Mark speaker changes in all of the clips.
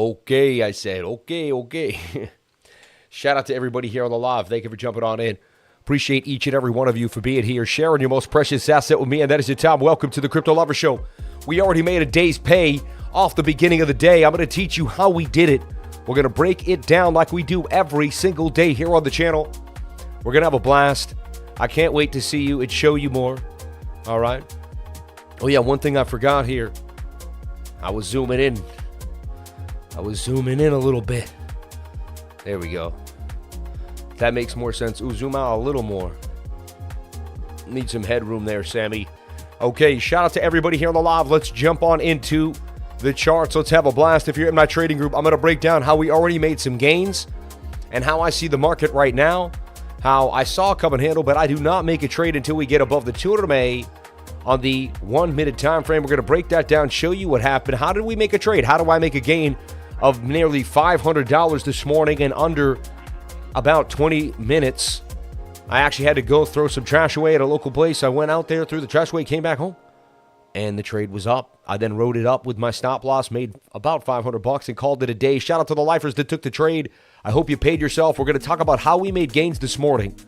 Speaker 1: Okay, I said. Okay. Shout out to everybody here on the live. Thank you for jumping on in. Appreciate each and every one of you for being here, sharing your most precious asset with me, and that is your time. Welcome to the Crypto Lover Show. We already made a day's pay off the beginning of the day. I'm going to teach you how we did it. We're going to break it down like we do every single day here on the channel. We're going to have a blast. I can't wait to see you and show you more. All right. Oh, yeah, one thing I forgot here. I was zooming in a little bit. There we go. That makes more sense. Ooh, zoom out a little more. Need some headroom there, Sammy. Okay, shout out to everybody here on the live. Let's jump on into the charts. Let's have a blast. If you're in my trading group, I'm going to break down how we already made some gains and how I see the market right now, how I saw a cup and handle, but I do not make a trade until we get above the 200 MA on the 1 minute time frame. We're going to break that down, show you what happened. How did we make a trade? How do I make a gain of nearly $500 this morning in under about 20 minutes? I actually had to go throw some trash away at a local place. I went out there, threw the trash away, came back home, and the trade was up. I then wrote it up with my stop loss, made about $500 and called it a day. Shout out to the lifers that took the trade. I hope you paid yourself. We're going to talk about how we made gains this morning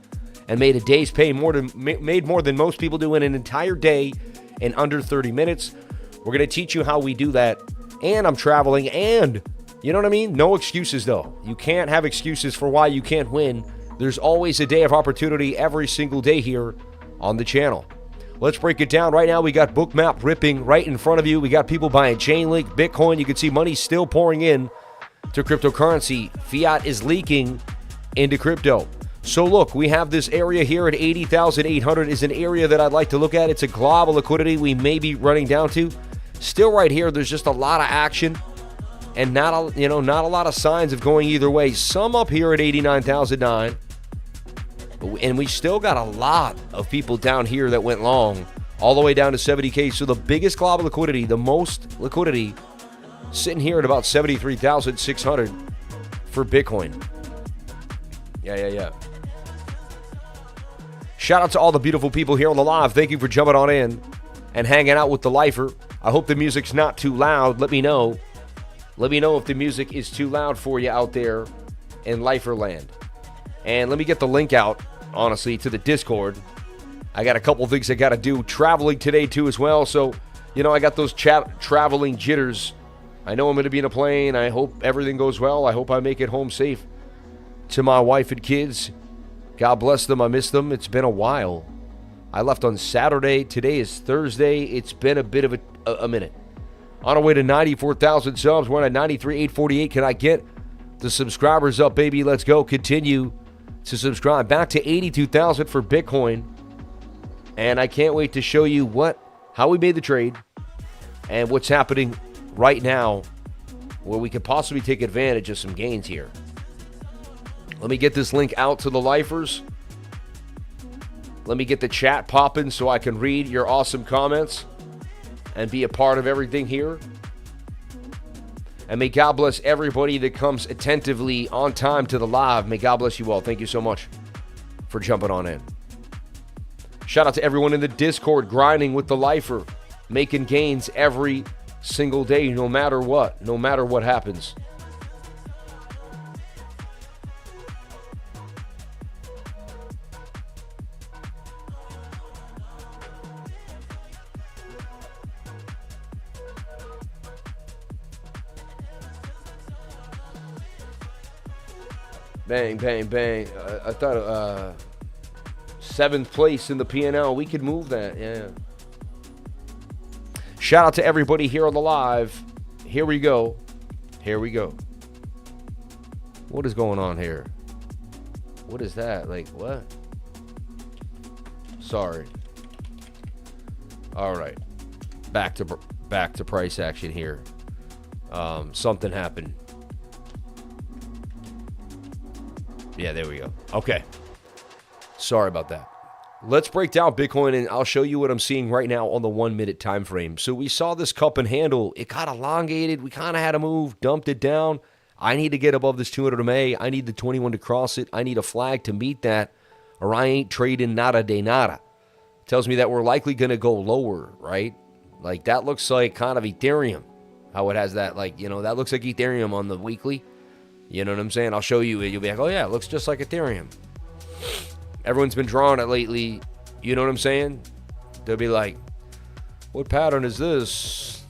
Speaker 1: and made a day's pay made more than most people do in an entire day in under 30 minutes. We're going to teach you how we do that. And I'm traveling, and you know what I mean? No excuses, though. You can't have excuses for why you can't win. There's always a day of opportunity every single day here on the channel. Let's break it down. Right now, we got BOOKMAP ripping right in front of you. We got people buying Chainlink, Bitcoin. You can see money still pouring in to cryptocurrency. Fiat is leaking into crypto. So look, we have this area here at 80,800 is an area that I'd like to look at. It's a global liquidity we may be running down to. Still right here, there's just a lot of action. And not a lot of signs of going either way. Some up here at 89,009. And we still got a lot of people down here that went long, all the way down to 70K. So the biggest global liquidity, the most liquidity, sitting here at about 73,600 for Bitcoin. Yeah. Shout out to all the beautiful people here on the live. Thank you for jumping on in and hanging out with the lifer. I hope the music's not too loud. Let me know. Let me know if the music is too loud for you out there in Liferland. And let me get the link out, honestly, to the Discord. I got a couple things I got to do. Traveling today, too, as well. So, I got those traveling jitters. I know I'm going to be in a plane. I hope everything goes well. I hope I make it home safe to my wife and kids. God bless them. I miss them. It's been a while. I left on Saturday. Today is Thursday. It's been a bit of a minute. On our way to 94,000 subs. We're at 93,848. Can I get the subscribers up, baby? Let's go. Continue to subscribe. Back to 82,000 for Bitcoin. And I can't wait to show you how we made the trade and what's happening right now where we could possibly take advantage of some gains here. Let me get this link out to the lifers. Let me get the chat popping so I can read your awesome comments and be a part of everything here. And may God bless everybody that comes attentively on time to the live. May God bless you all. Thank you so much for jumping on in. Shout out to everyone in the Discord grinding with the lifer, making gains every single day, no matter what happens. Bang, bang, bang. I thought 7th place in the P&L. We could move that, yeah. Shout out to everybody here on the live. Here we go. What is going on here? What is that? Like, what? Sorry. All right. Back to price action here. Something happened. Yeah, there we go. Okay. Sorry about that. Let's break down Bitcoin, and I'll show you what I'm seeing right now on the 1 minute time frame. So we saw this cup and handle. It got elongated. We kind of had to move, dumped it down. I need to get above this 200 MA. I need the 21 to cross it. I need a flag to meet that, or I ain't trading nada de nada. Tells me that we're likely going to go lower, right? Like that looks like kind of Ethereum. How it has that, like, that looks like Ethereum on the weekly. You know what I'm saying? I'll show you it. You'll be like, oh, yeah, it looks just like Ethereum. Everyone's been drawing it lately. You know what I'm saying? They'll be like, what pattern is this?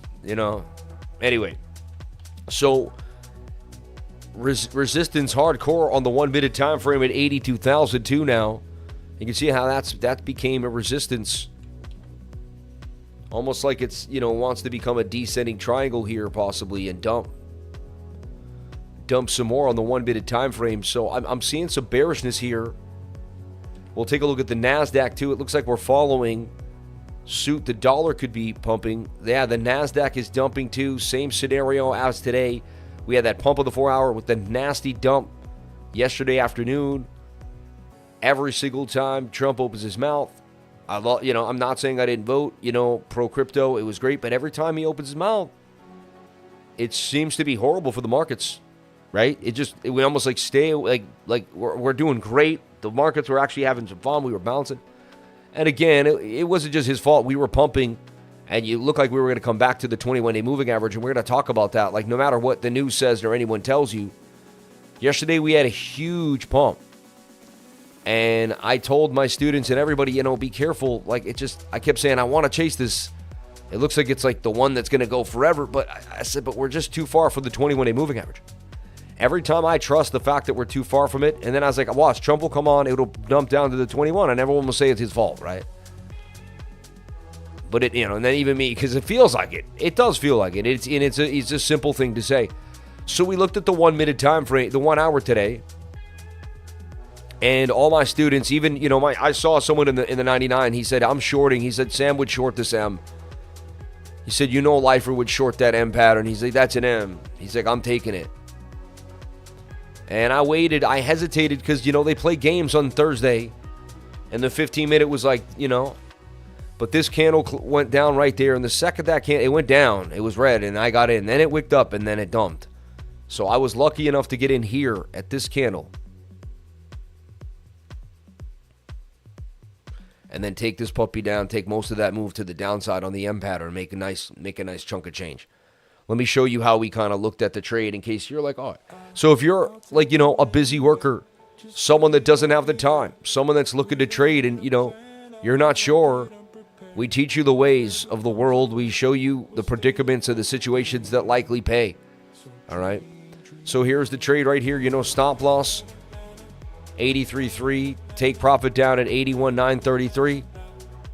Speaker 1: Anyway. So, resistance hardcore on the 1 minute time frame at 82,002 now. You can see how that became a resistance. Almost like it's, wants to become a descending triangle here possibly and dump some more on the 1 minute time frame. So I'm seeing some bearishness here. We'll take a look at the NASDAQ too. It looks like we're following suit. The dollar could be pumping. Yeah, the NASDAQ is dumping too. Same scenario as today. We had that pump of the 4 hour with the nasty dump yesterday afternoon. Every single time Trump opens his mouth, I'm not saying I didn't vote, pro crypto. It was great, but every time he opens his mouth, it seems to be horrible for the markets, right? We almost like stay like we're doing great. The markets were actually having some fun. We were bouncing, and again, it wasn't just his fault. We were pumping, and you look like we were going to come back to the 21-day moving average, and we're going to talk about that. Like no matter what the news says or anyone tells you, yesterday we had a huge pump. And I told my students and everybody, be careful. Like I kept saying, I want to chase this. It looks like it's like the one that's going to go forever. But I said, but we're just too far from the 21-day moving average. Every time I trust the fact that we're too far from it. And then I was like, watch, Trump will come on. It'll dump down to the 21 and everyone will say it's his fault, right? But and then even me, because it feels like it. It does feel like it. It's a simple thing to say. So we looked at the 1 minute time frame, the 1 hour today. And all my students, even, I saw someone in the 99, he said, I'm shorting. He said, Sam would short this M. He said, Lifer would short that M pattern. He's like, that's an M. He's like, I'm taking it. And I waited. I hesitated because, they play games on Thursday. And the 15-minute was like, But this candle went down right there. And the second that it went down, it was red. And I got in. Then it wicked up and then it dumped. So I was lucky enough to get in here at this candle. And then take this puppy down, take most of that move to the downside on the M pattern, make a nice chunk of change. Let me show you how we kind of looked at the trade in case you're like, oh. So if you're like, a busy worker, someone that doesn't have the time, someone that's looking to trade and, you're not sure, we teach you the ways of the world. We show you the predicaments of the situations that likely pay. All right. So here's the trade right here, stop loss. 83.3, take profit down at 81.933.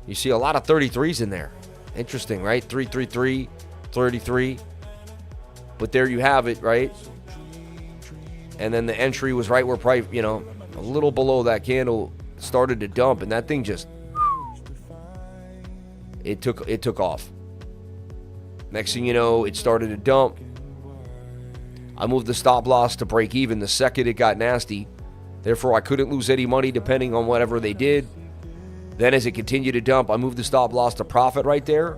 Speaker 1: You see a lot of 33s in there. Interesting, right? 333, 33. But there you have it, right? And then the entry was right where price, a little below that candle started to dump, and that thing just it took off. Next thing you know, it started to dump. I moved the stop loss to break even the second it got nasty. Therefore, I couldn't lose any money depending on whatever they did. Then as it continued to dump, I moved the stop loss to profit right there.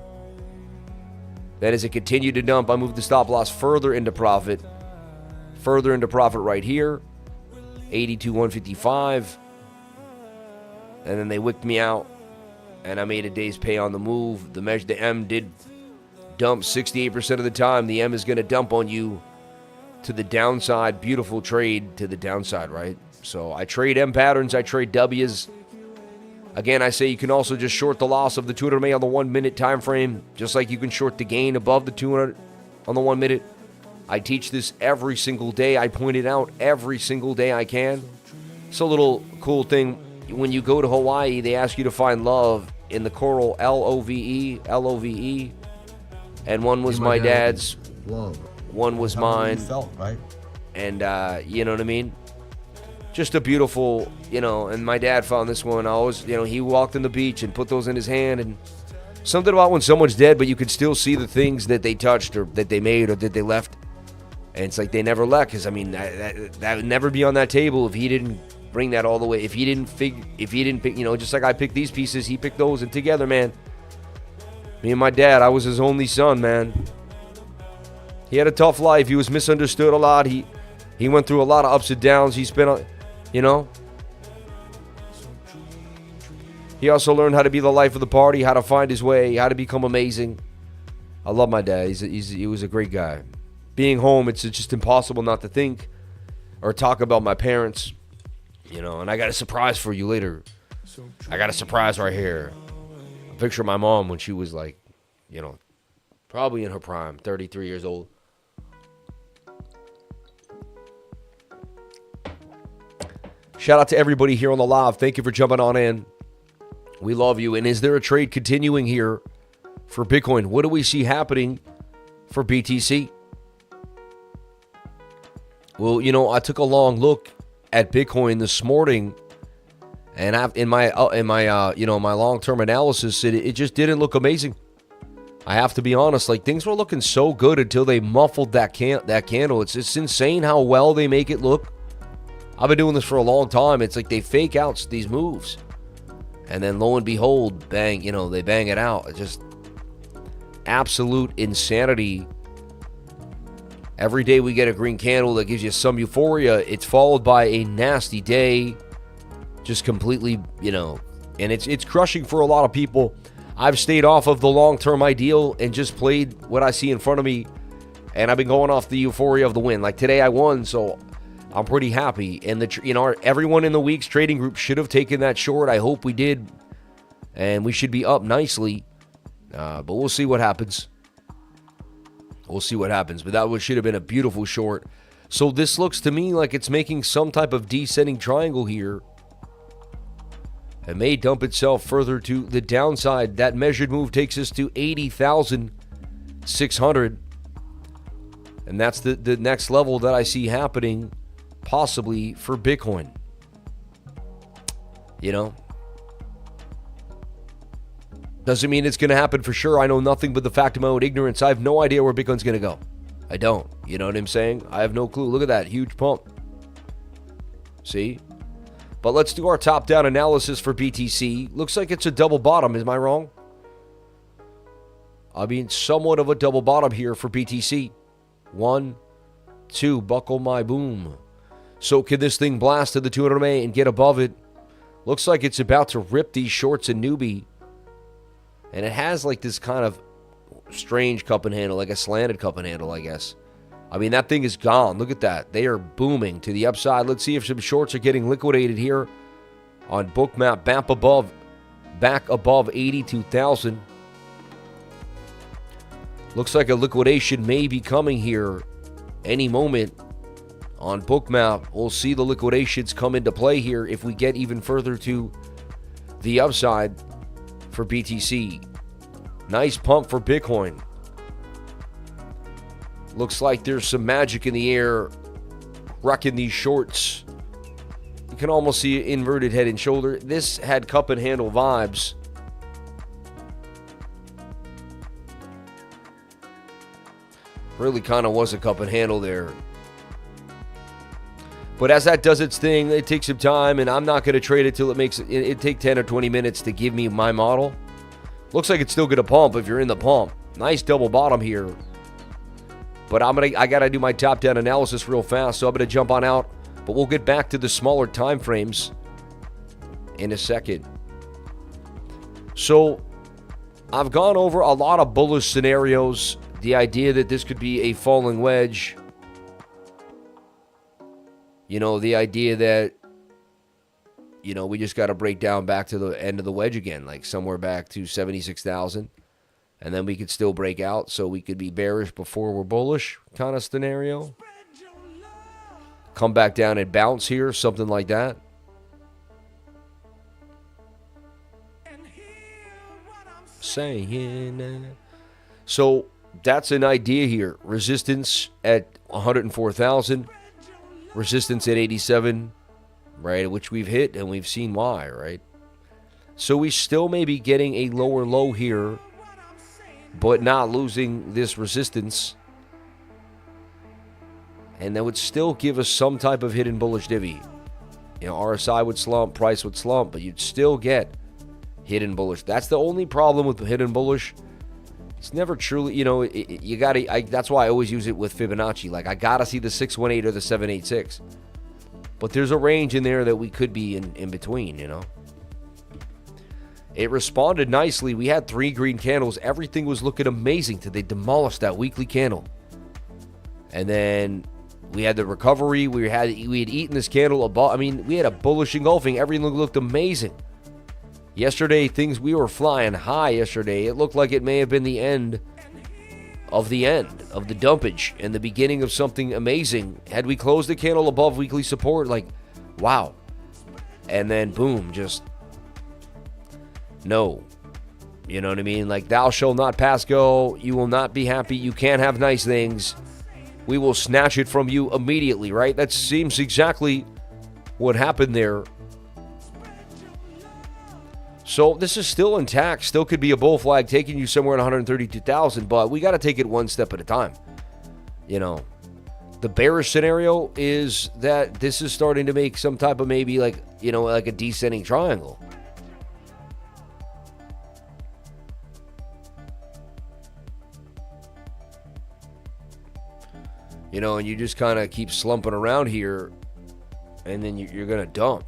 Speaker 1: Then as it continued to dump, I moved the stop loss further into profit. Further into profit right here. 82.155. And then they wicked me out. And I made a day's pay on the move. The M did dump 68% of the time. The M is going to dump on you to the downside. Beautiful trade to the downside, right? So I trade M patterns, I trade W's. Again, I say you can also just short the loss of the 200 MA on the 1 minute time frame, just like you can short the gain above the 200 on the 1 minute. I teach this every single day. I point it out every single day I can. It's a little cool thing. When you go to Hawaii, they ask you to find love in the coral, L-O-V-E, L-O-V-E. And one was my dad's, love. One was mine.
Speaker 2: Felt, right?
Speaker 1: And you know what I mean? Just a beautiful, and my dad found this one. I always, he walked on the beach and put those in his hand, and something about when someone's dead, but you could still see the things that they touched or that they made or that they left. And it's like they never left, because, that would never be on that table if he didn't bring that all the way. If he didn't pick, just like I picked these pieces, he picked those, and together, man. Me and my dad, I was his only son, man. He had a tough life. He was misunderstood a lot. He went through a lot of ups and downs. He spent, He also learned how to be the life of the party, how to find his way, how to become amazing. I love my dad. He was a great guy. Being home, it's just impossible not to think or talk about my parents, you know, and I got a surprise for you later. I got a surprise right here. A picture of my mom when she was like, you know, probably in her prime, 33 years old. Shout out to everybody here on the live. Thank you for jumping on in. We love you. And is there a trade continuing here for Bitcoin? What do we see happening for BTC? Well, you know, I took a long look at Bitcoin this morning, and in my long-term analysis, it just didn't look amazing. I have to be honest. Like, things were looking so good until they muffled that candle. It's insane how well they make it look. I've been doing this for a long time. It's like they fake out these moves, and then lo and behold, bang, you know, they bang it out. It's just absolute insanity. Every day we get a green candle that gives you some euphoria. It's followed by a nasty day, just completely, you know, and it's crushing for a lot of people. I've stayed off of the long-term ideal and just played what I see in front of me, and I've been going off the euphoria of the win. Like today I won, so I'm pretty happy. And everyone in the week's trading group should have taken that short. I hope we did, and we should be up nicely. But we'll see what happens. We'll see what happens. But that should have been a beautiful short. So this looks to me like it's making some type of descending triangle here. It may dump itself further to the downside. That measured move takes us to 80,600. And that's the next level that I see happening possibly for Bitcoin. You know? Doesn't mean it's going to happen for sure. I know nothing but the fact of my own ignorance. I have no idea where Bitcoin's going to go. I don't. You know what I'm saying? I have no clue. Look at that. Huge pump. See? But let's do our top-down analysis for BTC. Looks like it's a double bottom. Am I wrong? I mean, somewhat of a double bottom here for BTC. 1, 2, buckle my boom. So can this thing blast to the 200 MA and get above it? Looks like it's about to rip these shorts in newbie. And it has like this kind of strange cup and handle, like a slanted cup and handle, I guess. I mean, that thing is gone. Look at that. They are booming to the upside. Let's see if some shorts are getting liquidated here on BOOKMAP. Back above 82,000. Looks like a liquidation may be coming here any moment on BOOKMAP. We'll see the liquidations come into play here if we get even further to the upside for BTC. Nice pump for Bitcoin. Looks like there's some magic in the air wrecking these shorts. You can almost see an inverted head and shoulder. This had cup and handle vibes. Really kind of was a cup and handle there. But as that does its thing, it takes some time, and I'm not going to trade it till it take 10 or 20 minutes to give me my model. Looks like it's still going to pump if you're in the pump. Nice double bottom here. But I got to do my top-down analysis real fast, so I'm going to jump on out. But we'll get back to the smaller time frames in a second. So I've gone over a lot of bullish scenarios. The idea that this could be a falling wedge. You know, the idea that, you know, we just got to break down back to the end of the wedge again, like somewhere back to 76,000. And then we could still break out, so we could be bearish before we're bullish kind of scenario. Come back down and bounce here, something like that. Saying. So that's an idea here. Resistance at 104,000. Resistance at 87, right? Which we've hit, and we've seen why, right? So we still may be getting a lower low here, but not losing this resistance. And that would still give us some type of hidden bullish divvy. You know, RSI would slump, price would slump, but you'd still get hidden bullish. That's the only problem with hidden bullish. It's never truly, you know, you got to, that's why I always use it with Fibonacci. Like, I got to see the 618 or the 786. But there's a range in there that we could be in between, you know. It responded nicely. We had 3 green candles. Everything was looking amazing till they demolished that weekly candle. And then we had the recovery. We had eaten this candle above. I mean, we had a bullish engulfing. Everything looked amazing. Yesterday, we were flying high yesterday. It looked like it may have been the end of the dumpage and the beginning of something amazing. Had we closed the candle above weekly support, like, wow. And then, boom, just no. You know what I mean? Like, thou shalt not pass go. You will not be happy. You can't have nice things. We will snatch it from you immediately, right? That seems exactly what happened there. So this is still intact. Still could be a bull flag taking you somewhere at 132,000, but we got to take it one step at a time. You know, the bearish scenario is that this is starting to make some type of maybe like a descending triangle. You know, and you just kind of keep slumping around here, and then you're going to dump.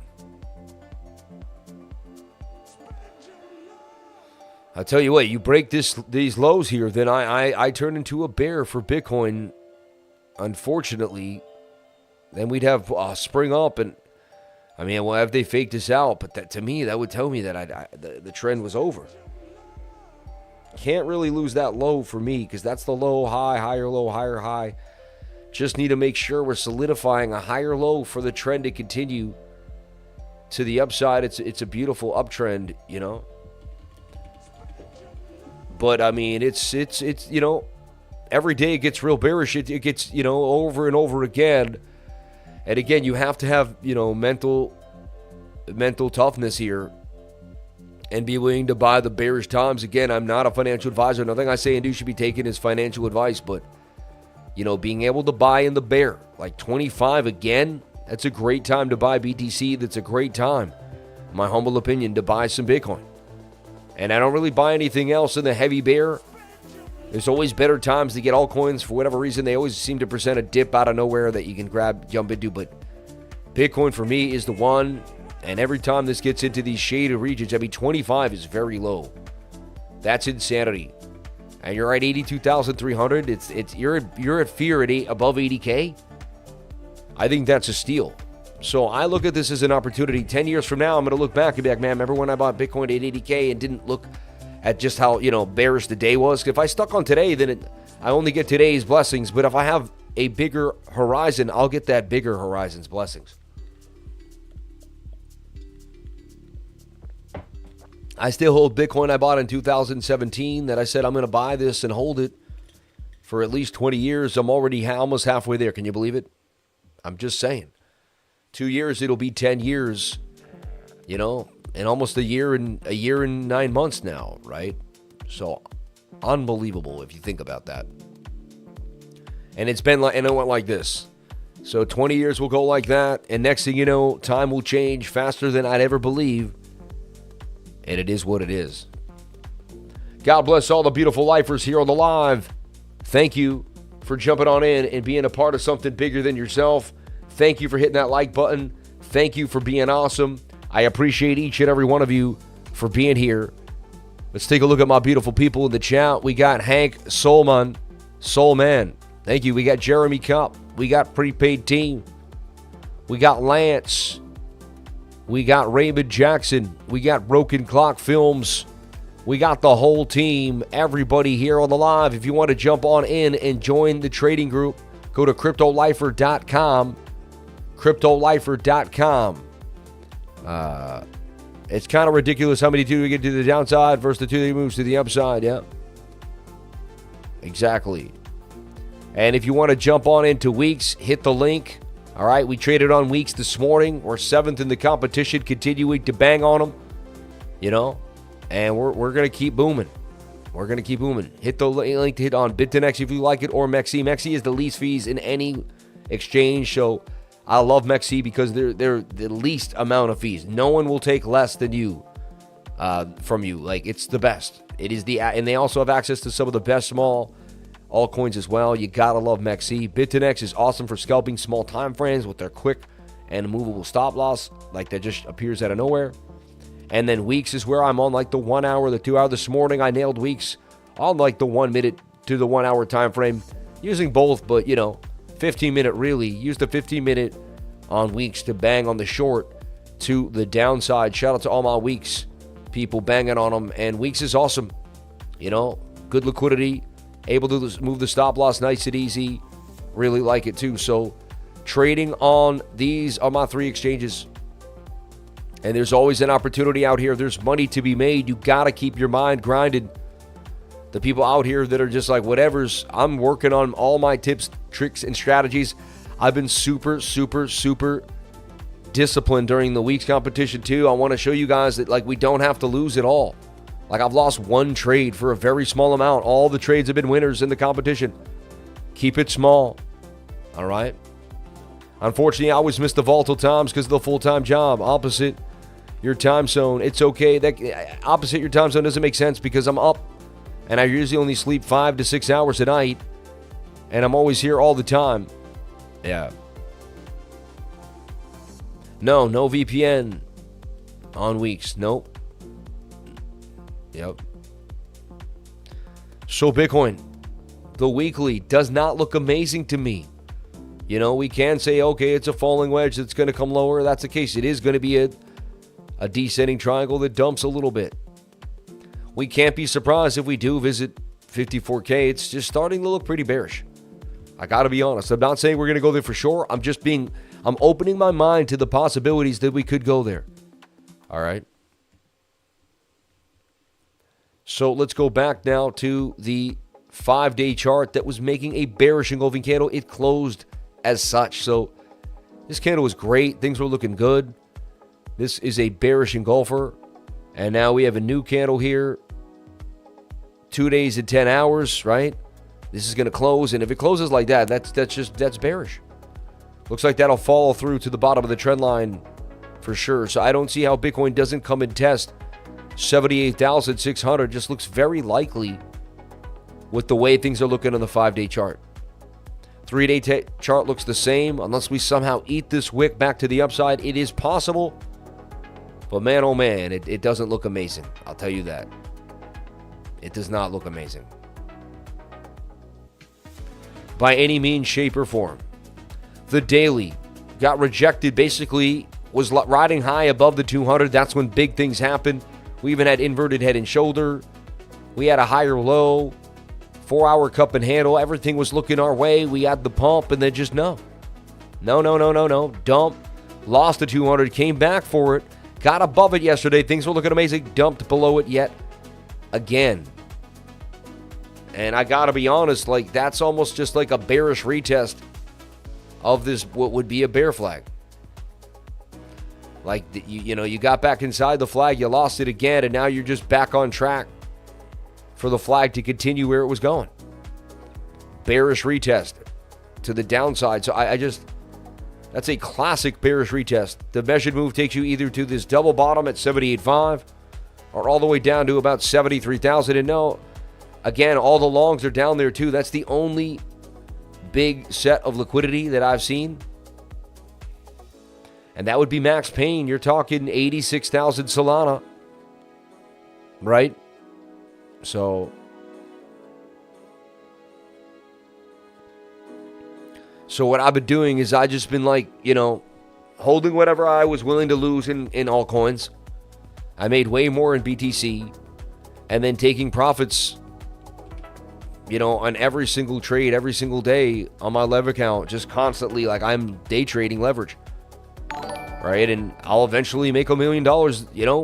Speaker 1: I'll tell you what, you break these lows here, then I turn into a bear for Bitcoin. Unfortunately, then we'd have spring up, and I mean, well, have they faked this out? But that, to me, that would tell me that the trend was over. Can't really lose that low for me, because that's the low, high, higher low, higher high. Just need to make sure we're solidifying a higher low for the trend to continue to the upside. It's a beautiful uptrend, you know. But I mean, it's you know, every day it gets real bearish. It gets, you know, over and over again. And again, you have to have, you know, mental toughness here and be willing to buy the bearish times. Again, I'm not a financial advisor. Nothing I say and do should be taken as financial advice, but you know, being able to buy in the bear, like 25 again, that's a great time to buy BTC. That's a great time, in my humble opinion, to buy some Bitcoin. And I don't really buy anything else in the heavy bear. There's always better times to get altcoins. For whatever reason, they always seem to present a dip out of nowhere that you can jump into. But Bitcoin for me is the one. And every time this gets into these shaded regions, I mean, 25 is very low. That's insanity. And you're at 82,300. You're at fear at above 80K. I think that's a steal. So I look at this as an opportunity. 10 years from now, I'm going to look back and be like, man, remember when I bought Bitcoin at 80K and didn't look at just how, you know, bearish the day was? If I stuck on today, then I only get today's blessings. But if I have a bigger horizon, I'll get that bigger horizon's blessings. I still hold Bitcoin I bought in 2017 that I said I'm going to buy this and hold it for at least 20 years. I'm already almost halfway there. Can you believe it? I'm just saying. 2 years, it'll be 10 years, you know, and almost a year and 9 months now, right? So unbelievable if you think about that. And it's been like, and it went like this. So 20 years will go like that, and next thing you know, time will change faster than I'd ever believe. And it is what it is. God bless all the beautiful lifers here on the live. Thank you for jumping on in and being a part of something bigger than yourself. Thank you for hitting that like button. Thank you for being awesome. I appreciate each and every one of you for being here. Let's take a look at my beautiful people in the chat. We got Hank Soulman. Thank you. We got Jeremy Cup. We got Prepaid Team. We got Lance. We got Raymond Jackson. We got Broken Clock Films. We got the whole team. Everybody here on the live. If you want to jump on in and join the trading group, go to CryptoLifer.com. CryptoLifer.com. It's kind of ridiculous how many do we get to the downside versus the two that moves to the upside. Yeah, exactly. And if you want to jump on into weeks, hit the link. All right, we traded on weeks this morning. We're 7th in the competition, continuing to bang on them. You know, and we're gonna keep booming. We're gonna keep booming. Hit the link to hit on BitDinex if you like it, or Mexi. Mexi is the least fees in any exchange. So I love Mexi because they're the least amount of fees. No one will take less than you from you. Like, it's the best. It is and they also have access to some of the best small altcoins as well. You gotta love Mexi. BitDinex is awesome for scalping small time frames with their quick and movable stop loss, like that just appears out of nowhere. And then weeks is where I'm on like the 1 hour, the 2 hour. This morning I nailed weeks on like the 1 minute to the 1 hour time frame, using both, but 15 minute really. Use the 15 minute on weeks to bang on the short to the downside. Shout out to all my weeks people banging on them. And weeks is awesome. Good liquidity, able to move the stop loss nice and easy. Really like it too. So trading on these are my 3 exchanges. And there's always an opportunity out here. There's money to be made. You got to keep your mind grinded. The people out here that are just like, whatever's, I'm working on all my tips, tricks, and strategies. I've been super, super, super disciplined during the week's competition too. I want to show you guys that we don't have to lose at all. I've lost 1 trade for a very small amount. All the trades have been winners in the competition. Keep it small. All right? Unfortunately, I always miss the volatile times because of the full-time job. Opposite your time zone. It's okay. That opposite your time zone doesn't make sense because I'm up and I usually only sleep 5 to 6 hours a night and I'm always here all the time. Yeah. No VPN on weeks. Nope. Yep. So Bitcoin, the weekly does not look amazing to me. We can say, okay, it's a falling wedge that's going to come lower. That's the case. It is going to be a descending triangle that dumps a little bit. We can't be surprised if we do visit 54K. It's just starting to look pretty bearish. I got to be honest. I'm not saying we're going to go there for sure. I'm opening my mind to the possibilities that we could go there. All right. So let's go back now to the 5-day chart that was making a bearish engulfing candle. It closed as such. So this candle was great. Things were looking good. This is a bearish engulfer. And now we have a new candle here. 2 days and 10 hours, right? This is going to close. And if it closes like that, that's bearish. Looks like that'll follow through to the bottom of the trend line for sure. So I don't see how Bitcoin doesn't come and test 78,600. Just looks very likely with the way things are looking on the 5-day chart. 3-day chart looks the same unless we somehow eat this wick back to the upside. It is possible. But man, oh man, it doesn't look amazing. I'll tell you that. It does not look amazing. By any means, shape, or form. The daily got rejected, basically was riding high above the 200. That's when big things happened. We even had inverted head and shoulder. We had a higher low. 4-hour cup and handle. Everything was looking our way. We had the pump and then just no. Dump. Lost the 200. Came back for it. Got above it yesterday. Things were looking amazing. Dumped below it yet again. And I got to be honest, that's almost just like a bearish retest of this, what would be a bear flag. You got back inside the flag, you lost it again, and now you're just back on track for the flag to continue where it was going. Bearish retest to the downside. So that's a classic bearish retest. The measured move takes you either to this double bottom at 78.5 or all the way down to about 73,000. And no, again, all the longs are down there too. That's the only big set of liquidity that I've seen. And that would be max pain. You're talking 86,000 Solana. Right? So what I've been doing is I just been holding whatever I was willing to lose in altcoins. I made way more in BTC and then taking profits, on every single trade, every single day on my lev account, just constantly, I'm day trading leverage. Right? And I'll eventually make $1 million,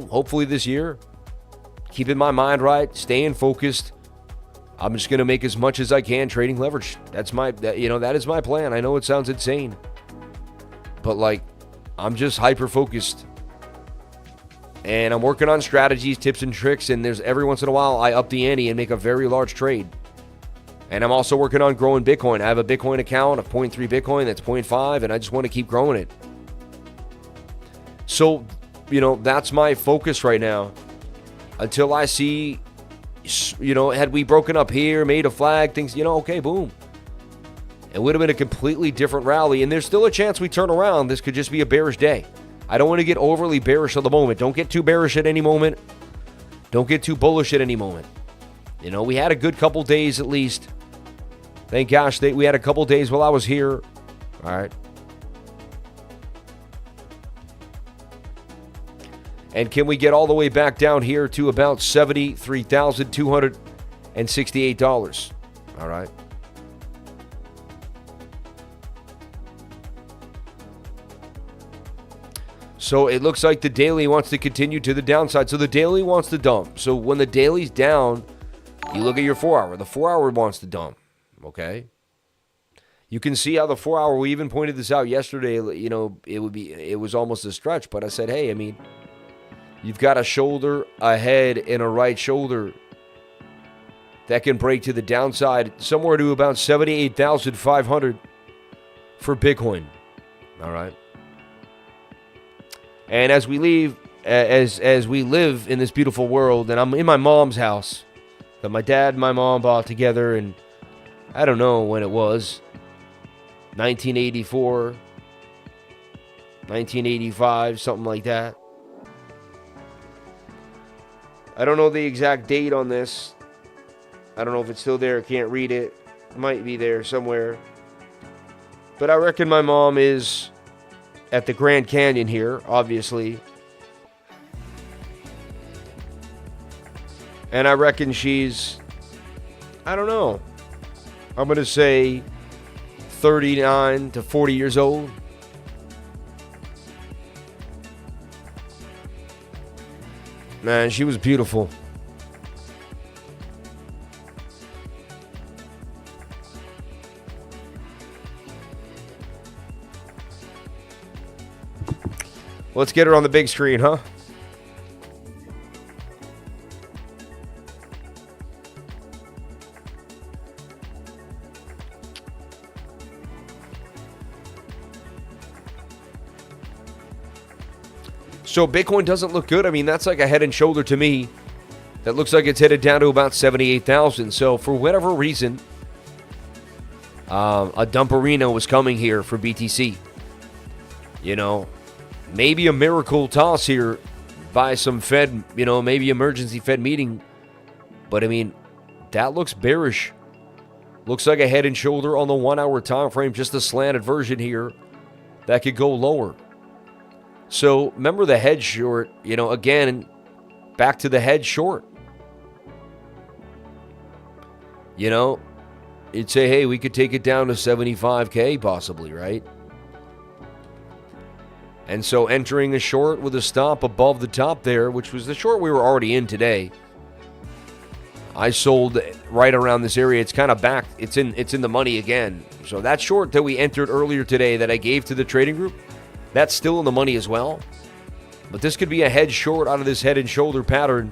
Speaker 1: hopefully this year. Keeping my mind right, staying focused. I'm just going to make as much as I can trading leverage. That is my plan. I know it sounds insane. But I'm just hyper focused. And I'm working on strategies, tips, and tricks. And there's every once in a while I up the ante and make a very large trade. And I'm also working on growing Bitcoin. I have a Bitcoin account of 0.3 Bitcoin that's 0.5, and I just want to keep growing it. So, that's my focus right now. Until I see, had we broken up here, made a flag, things, okay, boom. It would have been a completely different rally. And there's still a chance we turn around. This could just be a bearish day. I don't want to get overly bearish at the moment. Don't get too bearish at any moment. Don't get too bullish at any moment. You know, we had a good couple days at least. Thank gosh we had a couple days while I was here. All right. And can we get all the way back down here to about $73,268? All right. So it looks like the daily wants to continue to the downside. So the daily wants to dump. So when the daily's down, you look at your 4 hour. The 4 hour wants to dump. Okay. You can see how the 4 hour, we even pointed this out yesterday, you know, it was almost a stretch, but I said, hey, I mean, you've got a shoulder, a head, and a right shoulder that can break to the downside somewhere to about 78,500 for Bitcoin. All right. And as we leave, as we live in this beautiful world, and I'm in my mom's house that my dad and my mom bought together, and I don't know when it was, 1984, 1985, something like that. I don't know the exact date on this. I don't know if it's still there. I can't read it. It might be there somewhere. But I reckon my mom is at the Grand Canyon here, obviously. And I reckon she's, I don't know, I'm going to say 39 to 40 years old. Man, she was beautiful. Let's get her on the big screen, huh? So Bitcoin doesn't look good. I mean, that's like a head and shoulder to me. That looks like it's headed down to about 78,000. So for whatever reason, a dumperino was coming here for BTC. You know, maybe a miracle toss here by some Fed, you know, maybe emergency Fed meeting. But I mean, that looks bearish. Looks like a head and shoulder on the 1 hour time frame, just a slanted version here that could go lower. So remember the head short, you know, again, back to the head short. You know, you'd say, hey, we could take it down to 75K possibly, right? And so entering a short with a stop above the top there, which was the short we were already in today. I sold right around this area. It's kind of back. It's in the money again. So that short that we entered earlier today that I gave to the trading group, that's still in the money as well. But this could be a head short out of this head and shoulder pattern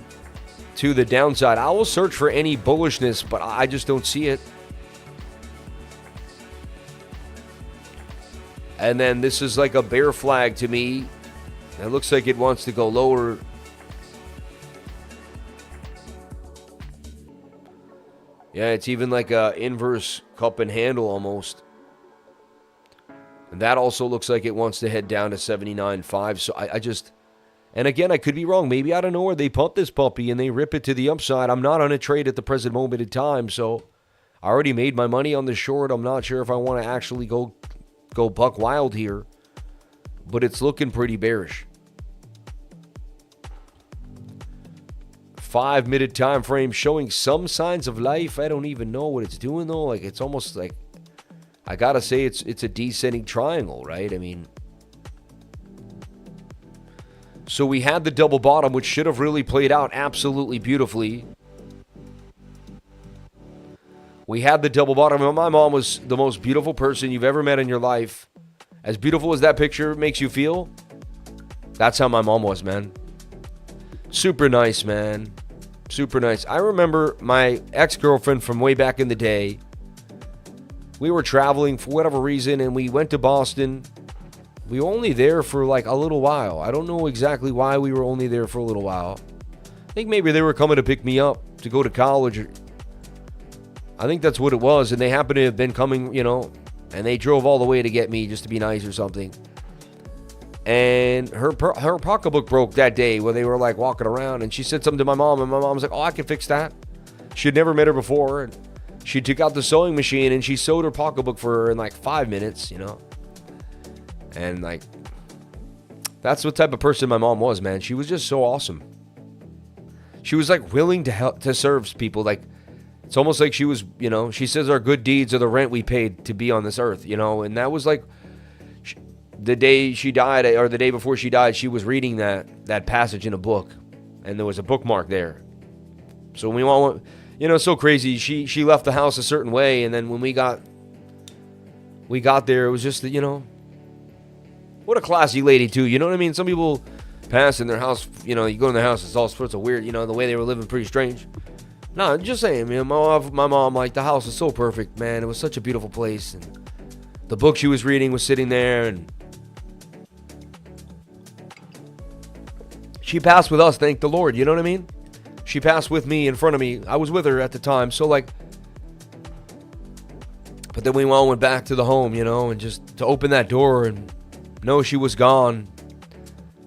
Speaker 1: to the downside. I will search for any bullishness, but I just don't see it. And then this is like a bear flag to me. It looks like it wants to go lower. Yeah, it's even like a inverse cup and handle almost. And that also looks like it wants to head down to 79.5. So I just, and again, I could be wrong. Maybe out of nowhere they pump this puppy and they rip it to the upside. I'm not on a trade at the present moment in time. So I already made my money on the short. I'm not sure if I want to actually go buck wild here. But it's looking pretty bearish. 5 minute time frame showing some signs of life. I don't even know what it's doing though. Like it's almost like, I gotta say it's a descending triangle, right? I mean, so we had the double bottom, which should have really played out absolutely beautifully. We had the double bottom. My mom was the most beautiful person you've ever met in your life. As beautiful as that picture makes you feel, that's how my mom was, man. Super nice, man. Super nice. I remember my ex-girlfriend from way back in the day. We were traveling for whatever reason, and we went to Boston. We were only there for like a little while. I don't know exactly why we were only there for a little while. I think maybe they were coming to pick me up to go to college. I think that's what it was, and they happened to have been coming, you know, and they drove all the way to get me just to be nice or something. And her pocketbook broke that day when they were like walking around, and she said something to my mom, and my mom was like, oh, I can fix that. She had never met her before, and she took out the sewing machine and she sewed her pocketbook for her in like 5 minutes, you know. And like, that's what type of person my mom was, man. She was just so awesome. She was like willing to help, to serve people. Like, it's almost like she was, you know, she says our good deeds are the rent we paid to be on this earth, you know. And that was like the day she died, or the day before she died, she was reading that passage in a book, and there was a bookmark there. So we all went, you know, so crazy. She left the house a certain way, and then when we got there, it was just, you know, what a classy lady too. You know what I mean? Some people pass in their house, you know, you go in their house, it's all sorts of weird, you know, the way they were living, pretty strange. No, just saying, man, my mom, like, the house was so perfect, man. It was such a beautiful place, and the book she was reading was sitting there, and she passed with us, thank the Lord, you know what I mean? She passed with me, in front of me. I was with her at the time, so like, but then we all went back to the home, you know, and just to open that door and know she was gone.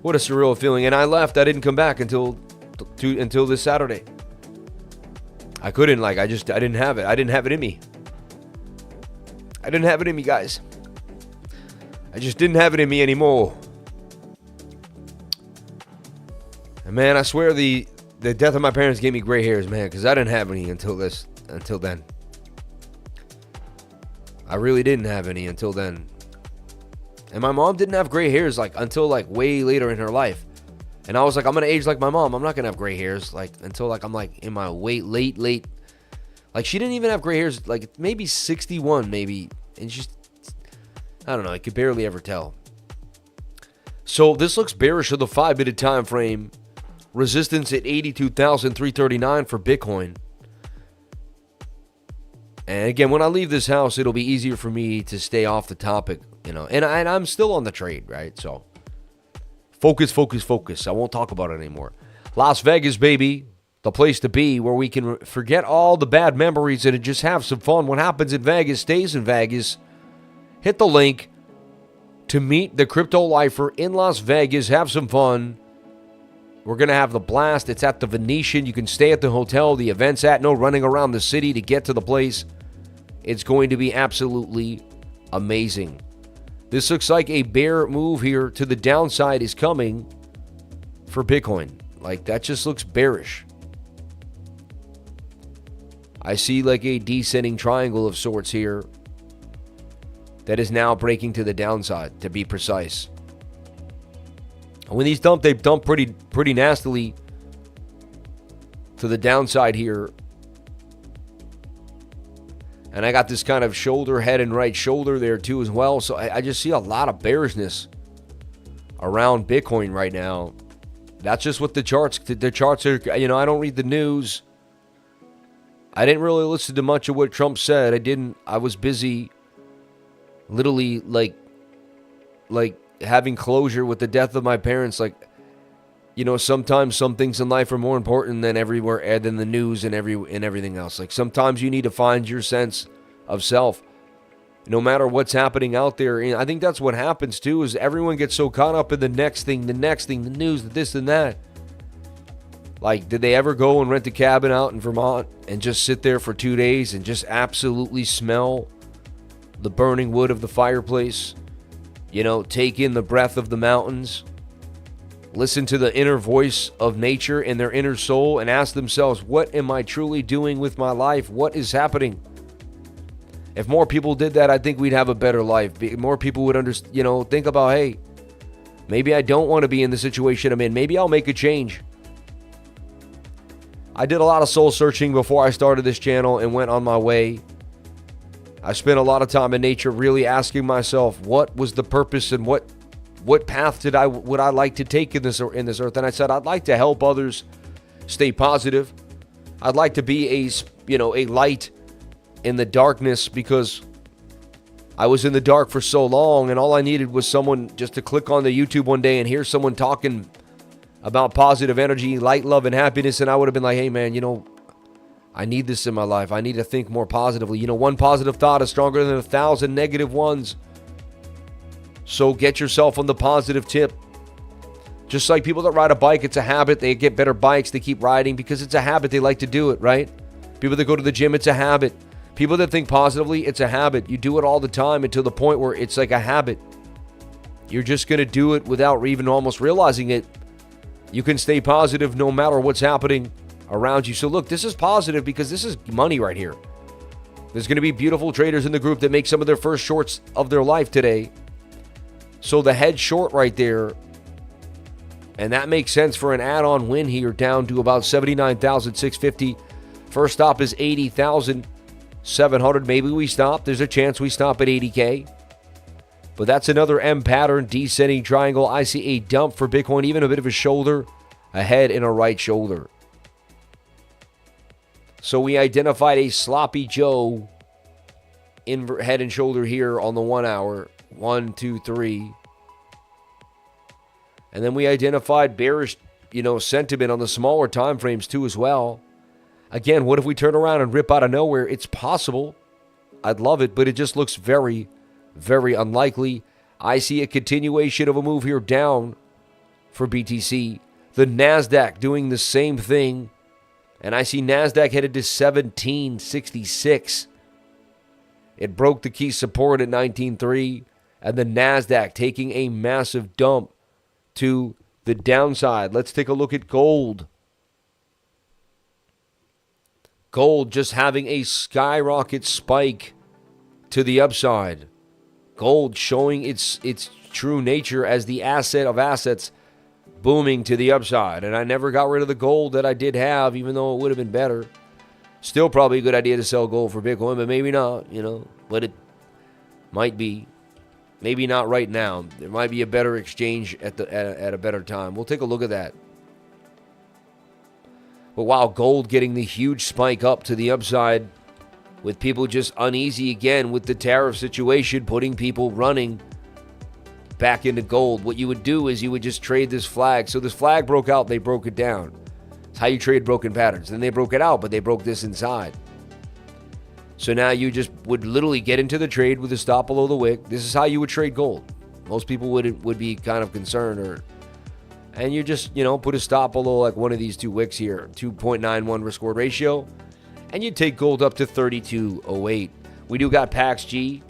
Speaker 1: What a surreal feeling. And I left. I didn't come back until this Saturday. I couldn't, like, I didn't have it. I didn't have it in me. I didn't have it in me, guys. I just didn't have it in me anymore. And man, I swear the death of my parents gave me gray hairs, man, because I didn't have any until then. I really didn't have any until then. And my mom didn't have gray hairs, like, until, like, way later in her life. And I was like, I'm going to age like my mom. I'm not going to have gray hairs, like, until, like, I'm, like, in my late. Like, she didn't even have gray hairs, like, maybe 61, maybe. And she's, I don't know, I could barely ever tell. So this looks bearish of the 5-minute time frame. Resistance at 82,339 for Bitcoin. And again, when I leave this house, it'll be easier for me to stay off the topic, you know. And I'm still on the trade, right? So focus. I won't talk about it anymore. Las Vegas, baby. The place to be, where we can forget all the bad memories and just have some fun. What happens in Vegas stays in Vegas. Hit the link to meet the crypto lifer in Las Vegas. Have some fun. We're going to have the blast. It's at the Venetian. You can stay at the hotel the event's at. No running around the city to get to the place. It's going to be absolutely amazing. This looks like a bear move here to the downside is coming for Bitcoin. Like, that just looks bearish. I see like a descending triangle of sorts here that is now breaking to the downside, to be precise. When these dump, they dump pretty nastily to the downside here. And I got this kind of shoulder, head, and right shoulder there too as well. So I just see a lot of bearishness around Bitcoin right now. That's just what the charts are, you know, I don't read the news. I didn't really listen to much of what Trump said. I was busy literally like having closure with the death of my parents. Like, you know, sometimes some things in life are more important than than the news and everything else. Like, sometimes you need to find your sense of self, no matter what's happening out there. And I think that's what happens too, is everyone gets so caught up in the next thing, the news, this and that. Like, did they ever go and rent a cabin out in Vermont and just sit there for 2 days and just absolutely smell the burning wood of the fireplace? You know, take in the breath of the mountains, listen to the inner voice of nature and their inner soul, and ask themselves, what am I truly doing with my life? What is happening? If more people did that, I think we'd have a better life. More people would think about, hey, maybe I don't want to be in the situation I'm in. Maybe I'll make a change. I did a lot of soul searching before I started this channel and went on my way. I spent a lot of time in nature really asking myself, what was the purpose and what path would I like to take in this earth? And I said, I'd like to help others stay positive. I'd like to be a light in the darkness, because I was in the dark for so long, and all I needed was someone just to click on the YouTube one day and hear someone talking about positive energy, light, love, and happiness. And I would have been like, hey man, I need this in my life. I need to think more positively. One positive thought is stronger than 1,000 negative ones. So get yourself on the positive tip. Just like people that ride a bike, it's a habit. They get better bikes. They keep riding because it's a habit. They like to do it, right? People that go to the gym, it's a habit. People that think positively, it's a habit. You do it all the time until the point where it's like a habit. You're just going to do it without even almost realizing it. You can stay positive no matter what's happening around you. So look, this is positive because this is money right here. There's going to be beautiful traders in the group that make some of their first shorts of their life today. So the head short right there, and that makes sense for an add-on win here down to about 79,650. First stop is 80,700. Maybe we stop. There's a chance we stop at 80K. But that's another M pattern, descending triangle. I see a dump for Bitcoin, even a bit of a shoulder, a head and a right shoulder. So we identified a sloppy Joe head and shoulder here on the 1 hour. 1, 2, 3. And then we identified bearish, sentiment on the smaller time frames too as well. Again, what if we turn around and rip out of nowhere? It's possible. I'd love it, but it just looks very, very unlikely. I see a continuation of a move here down for BTC. The NASDAQ doing the same thing. And I see NASDAQ headed to 1766. It broke the key support at 19.3. And the NASDAQ taking a massive dump to the downside. Let's take a look at gold. Gold just having a skyrocket spike to the upside. Gold showing its true nature as the asset of assets, booming to the upside. And I never got rid of the gold that I did have, even though it would have been better. Still probably a good idea to sell gold for Bitcoin, but maybe not, But it might be. Maybe not right now. There might be a better exchange at a better time. We'll take a look at that. But wow, gold getting the huge spike up to the upside with people just uneasy again with the tariff situation, putting people running back into gold. What you would do is you would just trade this flag. So this flag broke out, they broke it down. It's how you trade broken patterns. Then they broke it out, but they broke this inside. So now you just would literally get into the trade with a stop below the wick. This is how you would trade gold. Most people would be kind of concerned, and you just, put a stop below like one of these two wicks here, 2.91 risk reward ratio, and you take gold up to 32.08. We do got PAXG,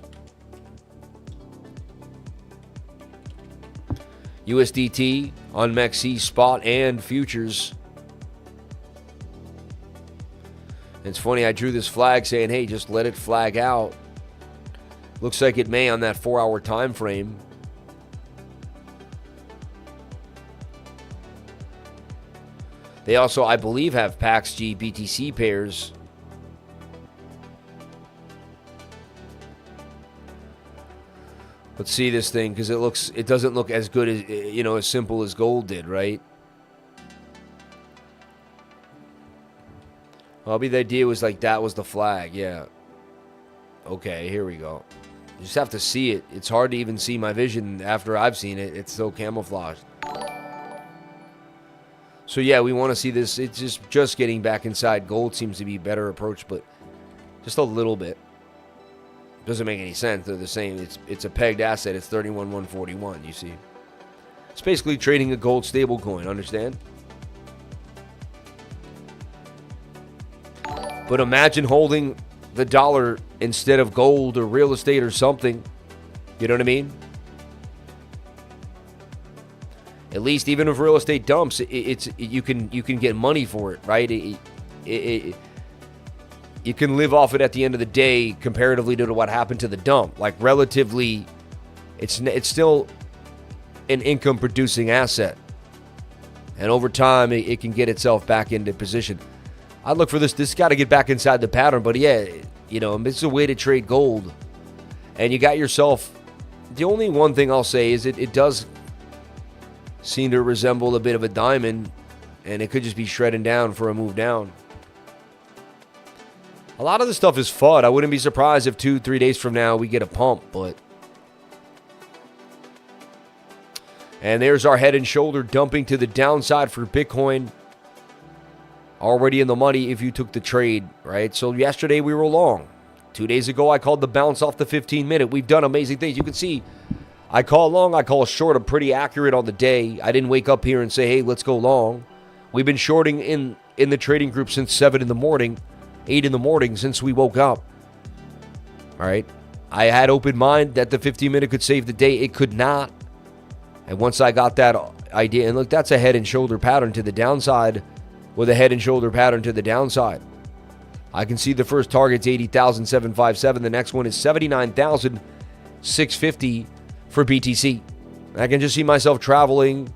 Speaker 1: USDT on MEXC spot and futures. It's funny, I drew this flag saying, hey, just let it flag out. Looks like it may on that 4-hour time frame. They also, I believe, have PAXG BTC pairs. Let's see this thing, because it doesn't look as good as, as simple as gold did, right? Maybe the idea was like that was the flag, yeah. Okay, here we go. You just have to see it. It's hard to even see my vision after I've seen it. It's so camouflaged. So yeah, we want to see this. It's just getting back inside. Gold seems to be a better approach, but just a little bit. Doesn't make any sense. They're the same. It's a pegged asset. It's 31,141, you see. It's basically trading a gold stable coin, understand? But imagine holding the dollar instead of gold or real estate or something. You know what I mean? At least even if real estate dumps, you can get money for it, right? You can live off it at the end of the day comparatively to what happened to the dump. Like relatively, it's still an income producing asset. And over time, it can get itself back into position. I'd look for this. This got to get back inside the pattern. But yeah, this is a way to trade gold. And you got yourself, the only one thing I'll say is it does seem to resemble a bit of a diamond. And it could just be shredding down for a move down. A lot of this stuff is FUD. I wouldn't be surprised if 2-3 days from now we get a pump. And there's our head and shoulder dumping to the downside for Bitcoin. Already in the money if you took the trade, right? So yesterday we were long. 2 days ago I called the bounce off the 15-minute. We've done amazing things. You can see I call long, I call short. I'm pretty accurate on the day. I didn't wake up here and say, hey, let's go long. We've been shorting in the trading group since 7 in the morning, 8 in the morning since we woke up. All right. I had open mind that the 15-minute could save the day. It could not. And once I got that idea, and look, that's a head and shoulder pattern to the downside with a head and shoulder pattern to the downside. I can see the first target's 80,757. The next one is 79,650 for BTC. I can just see myself traveling,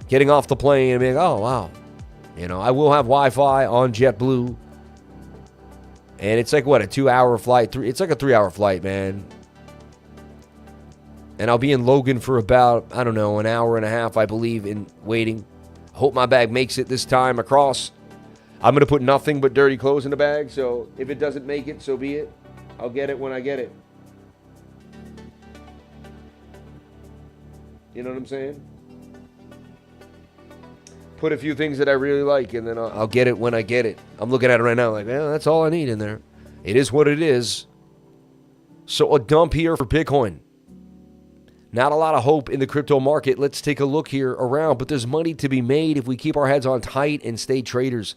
Speaker 1: getting off the plane and being, oh, wow. You know, I will have Wi-Fi on JetBlue. And it's like, what, a 2-hour flight? It's like a 3-hour flight, man. And I'll be in Logan for about, I don't know, an hour and a half, I believe, in waiting. Hope my bag makes it this time across. I'm going to put nothing but dirty clothes in the bag, so if it doesn't make it, so be it. I'll get it when I get it. You know what I'm saying? Put a few things that I really like, and then I'll get it when I get it. I'm looking at it right now like, well, that's all I need in there. It is what it is. So a dump here for Bitcoin. Not a lot of hope in the crypto market. Let's take a look here around, but there's money to be made if we keep our heads on tight and stay traders.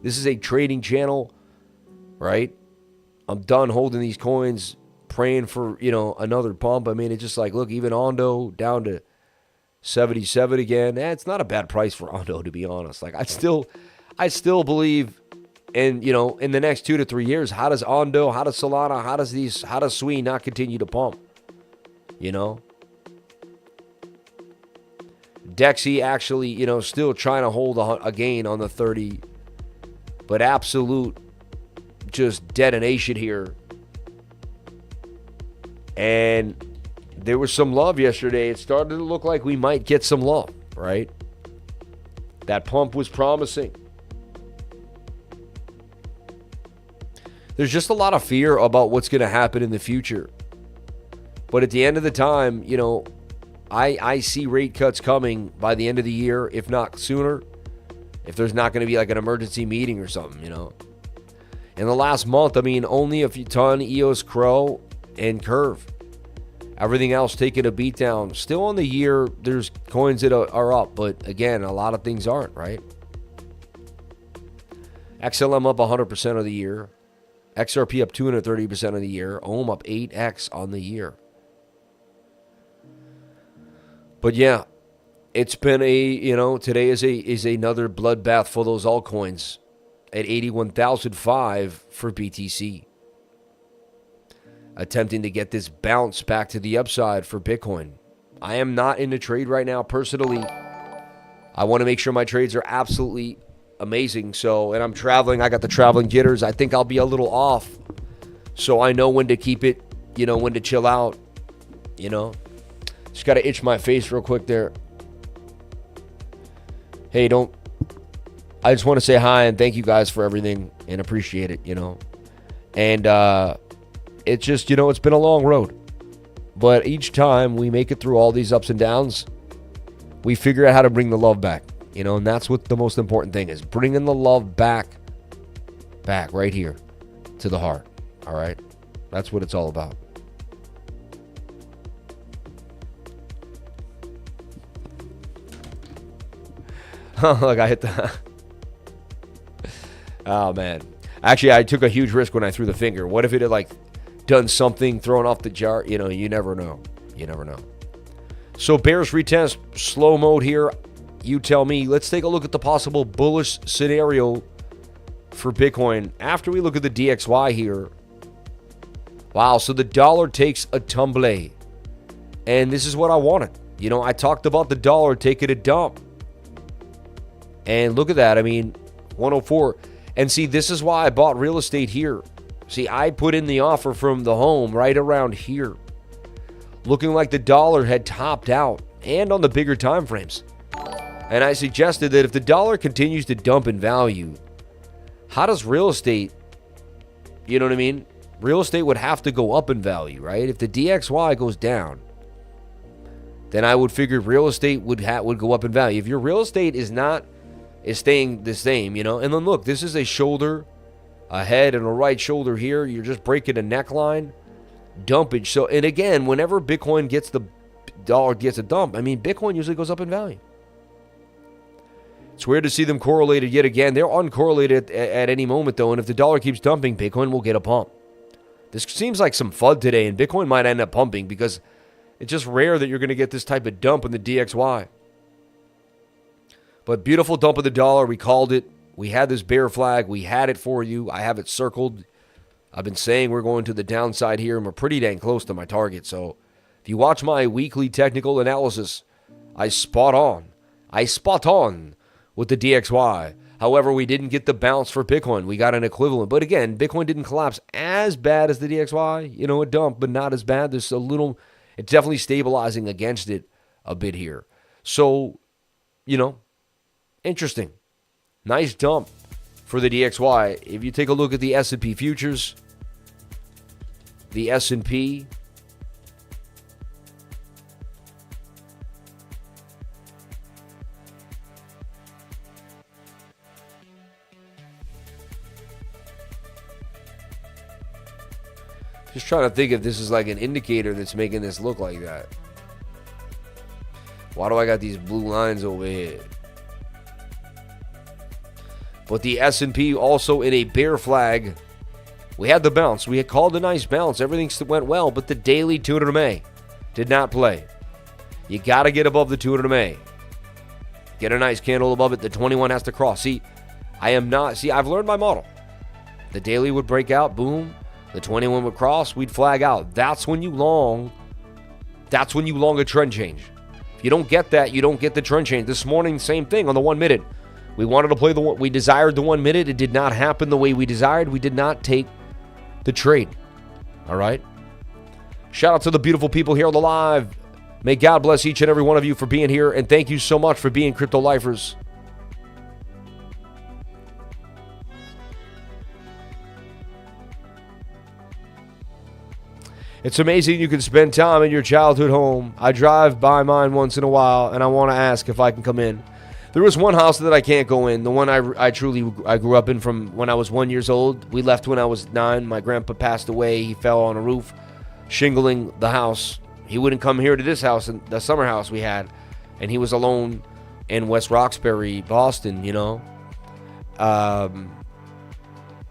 Speaker 1: This is a trading channel, right? I'm done holding these coins, praying for, another pump. I mean, it's just like, look, even Ondo down to 77 again. It's not a bad price for Ondo, to be honest. Like, I still believe in, in the next 2 to 3 years, how does Ondo, how does Solana, how does SWE not continue to pump? Dexy actually, still trying to hold a gain on the 30, but absolute just detonation here. And there was some love yesterday. It started to look like we might get some love, right? That pump was promising. There's just a lot of fear about what's going to happen in the future. But at the end of the time, I see rate cuts coming by the end of the year, if not sooner, if there's not going to be like an emergency meeting or something, In the last month, only a few ton, EOS, Crow, and Curve. Everything else taking a beat down. Still on the year, there's coins that are up, but again, a lot of things aren't, right? XLM up 100% of the year. XRP up 230% of the year. OHM up 8x on the year. But yeah, it's been today is another bloodbath for those altcoins at 81,005 for BTC. Attempting to get this bounce back to the upside for Bitcoin. I am not in the trade right now personally. I want to make sure my trades are absolutely amazing. And I'm traveling. I got the traveling jitters. I think I'll be a little off. So I know when to keep it, when to chill out, Just got to itch my face real quick there. Hey, I just want to say hi and thank you guys for everything and appreciate it, And it's just, it's been a long road. But each time we make it through all these ups and downs, we figure out how to bring the love back, and that's what the most important thing is. Bringing the love back right here to the heart, all right? That's what it's all about. Look, I hit the... Oh, man. Actually, I took a huge risk when I threw the finger. What if it had, done something, thrown off the jar? You never know. You never know. So, bears retest, slow mode here. You tell me. Let's take a look at the possible bullish scenario for Bitcoin. After we look at the DXY here. Wow, so the dollar takes a tumble. And this is what I wanted. I talked about the dollar taking a dump. And look at that. 104. And see, this is why I bought real estate here. See, I put in the offer from the home right around here. Looking like the dollar had topped out and on the bigger time frames. And I suggested that if the dollar continues to dump in value, how does real estate, Real estate would have to go up in value, right? If the DXY goes down, then I would figure real estate would go up in value. If your real estate is staying the same, and then look, this is a shoulder, a head, and a right shoulder here. You're just breaking a neckline, dumpage. So, and again, whenever Bitcoin gets the dollar gets a dump, I mean, Bitcoin usually goes up in value. It's weird to see them correlated yet again. They're uncorrelated at any moment, though, and if the dollar keeps dumping, Bitcoin will get a pump. This seems like some FUD today, and Bitcoin might end up pumping because it's just rare that you're going to get this type of dump in the DXY. But beautiful dump of the dollar. We called it. We had this bear flag. We had it for you. I have it circled. I've been saying we're going to the downside here, and we're pretty dang close to my target. So if you watch my weekly technical analysis, I spot on with the DXY. However, we didn't get the bounce for Bitcoin. We got an equivalent. But again, Bitcoin didn't collapse as bad as the DXY. You know, it dumped, but not as bad. There's a little, it's definitely stabilizing against it a bit here. So, you know, interesting. Nice dump for the DXY. If you take a look at the S&P futures, the S&P, just trying to think if this is like an indicator that's making this look like that. Why do I got these blue lines over here? But the S&P also in a bear flag. We had the bounce. We had called a nice bounce. Everything went well, but the daily 200 MA did not play. You got to get above the 200 MA. Get a nice candle above it. The 21 has to cross. I've learned my model. The daily would break out, boom. The 21 would cross, we'd flag out. That's when you long a trend change. If you don't get that, you don't get the trend change. This morning, same thing on the 1 minute. We wanted to play we desired the 1 minute. It did not happen the way we desired. We did not take the trade. All right? Shout out to the beautiful people here on the live. May God bless each and every one of you for being here, and thank you so much for being crypto lifers. It's amazing you can spend time in your childhood home. I drive by mine once in a while, and I want to ask if I can come in. There was one house that I can't go in, the one I grew up in from when I was 1 year old. We left when I was 9. My grandpa passed away. He fell on a roof, shingling the house. He wouldn't come here to this house, the summer house we had, and he was alone in West Roxbury, Boston, you know.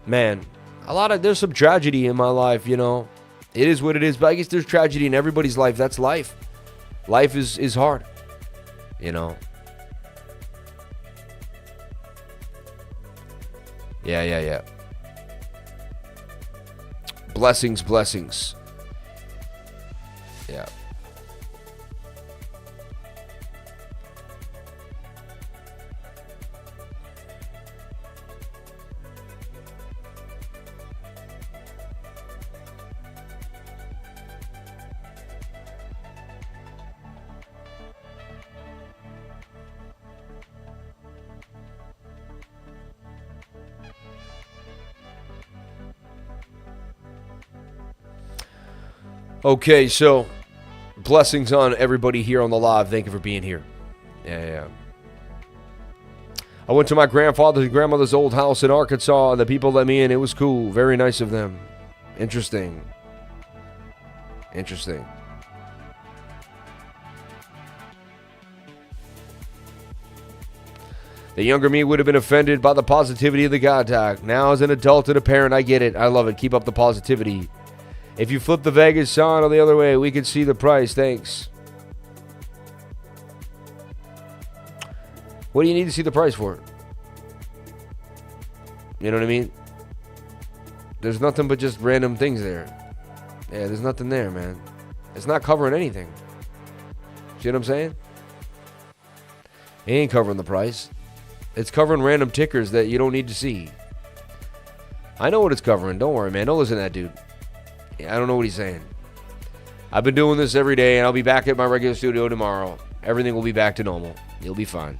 Speaker 1: Man, there's some tragedy in my life, you know. It is what it is, but I guess there's tragedy in everybody's life. That's life. Life is hard, you know. Yeah. Blessings. Yeah. Okay, so blessings on everybody here on the live. Thank you for being here. Yeah. I went to my grandfather's and grandmother's old house in Arkansas, and the people let me in. It was cool. Very nice of them. Interesting. The younger me would have been offended by the positivity of the God talk. Now, as an adult and a parent, I get it. I love it. Keep up the positivity. If you flip the Vegas sign on the other way, we can see the price. Thanks. What do you need to see the price for? You know what I mean? There's nothing but just random things there. Yeah, there's nothing there, man. It's not covering anything. See what I'm saying? It ain't covering the price. It's covering random tickers that you don't need to see. I know what it's covering. Don't worry, man. Don't listen to that dude. I don't know what he's saying. I've been doing this every day, and I'll be back at my regular studio tomorrow. Everything will be back to normal. You'll be fine.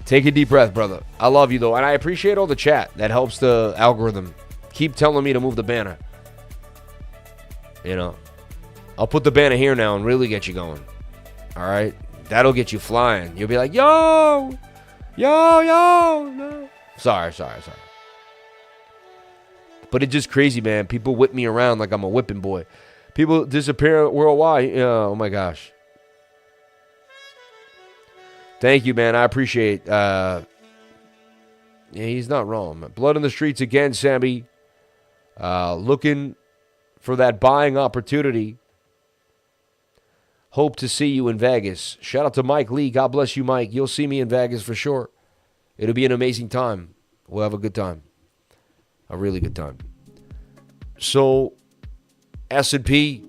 Speaker 1: Take a deep breath, brother. I love you, though, and I appreciate all the chat. That helps the algorithm. Keep telling me to move the banner. You know, I'll put the banner here now and really get you going. All right? That'll get you flying. You'll be like, yo. No. Sorry. But it's just crazy, man. People whip me around like I'm a whipping boy. People disappear worldwide. Oh, my gosh. Thank you, man. I appreciate yeah, he's not wrong. Blood in the streets again, Sammy. Looking for that buying opportunity. Hope to see you in Vegas. Shout out to Mike Lee. God bless you, Mike. You'll see me in Vegas for sure. It'll be an amazing time. We'll have a good time. A really good time. So, S&P,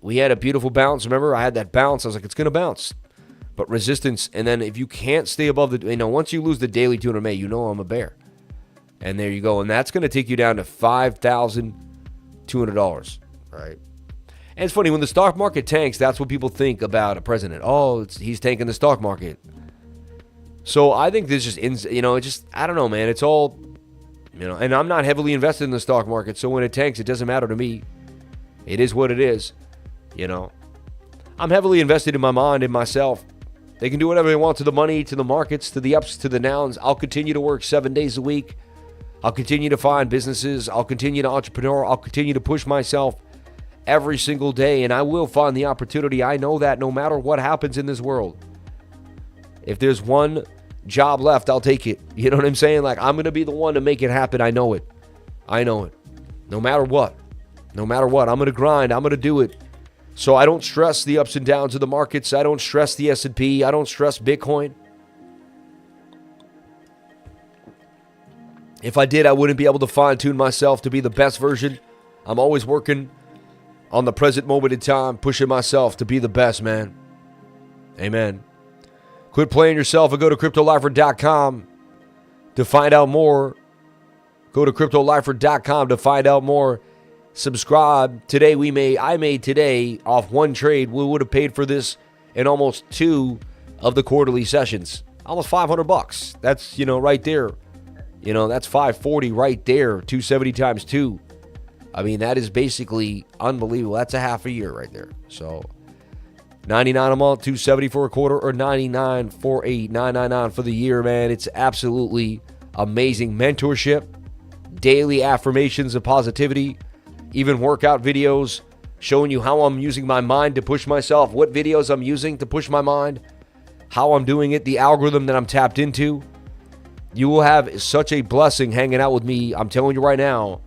Speaker 1: we had a beautiful bounce. Remember, I had that bounce. I was like, it's going to bounce. But resistance, and then if you can't stay above the, once you lose the daily 200 MA, I'm a bear. And there you go. And that's going to take you down to $5,200, right? And it's funny, when the stock market tanks, that's what people think about a president. Oh, he's tanking the stock market. So I think this just, I don't know, man. It's all, and I'm not heavily invested in the stock market. So when it tanks, it doesn't matter to me. It is what it is, I'm heavily invested in my mind, in myself. They can do whatever they want to the money, to the markets, to the ups, to the downs. I'll continue to work 7 days a week. I'll continue to find businesses. I'll continue to entrepreneur. I'll continue to push myself every single day, and I will find the opportunity. I know that no matter what happens in this world. If there's one job left, I'll take it. You know what I'm saying? Like, I'm going to be the one to make it happen. I know it. No matter what. I'm going to grind. I'm going to do it. So I don't stress the ups and downs of the markets. I don't stress the S&P. I don't stress Bitcoin. If I did, I wouldn't be able to fine-tune myself to be the best version. I'm always working on the present moment in time, pushing myself to be the best, man. Amen. Quit playing yourself and go to CryptoLifer.com to find out more. Go to CryptoLifer.com to find out more. Subscribe. Today I made today off one trade. We would have paid for this in almost 2 of the quarterly sessions. Almost $500. That's, right there. That's 540 right there. 270 times 2. I mean, that is basically unbelievable. That's a half a year right there. So $99 a month, $270 for a quarter, or $99.48, for the year, man. It's absolutely amazing. Mentorship, daily affirmations of positivity, even workout videos showing you how I'm using my mind to push myself, what videos I'm using to push my mind, how I'm doing it, the algorithm that I'm tapped into. You will have such a blessing hanging out with me. I'm telling you right now,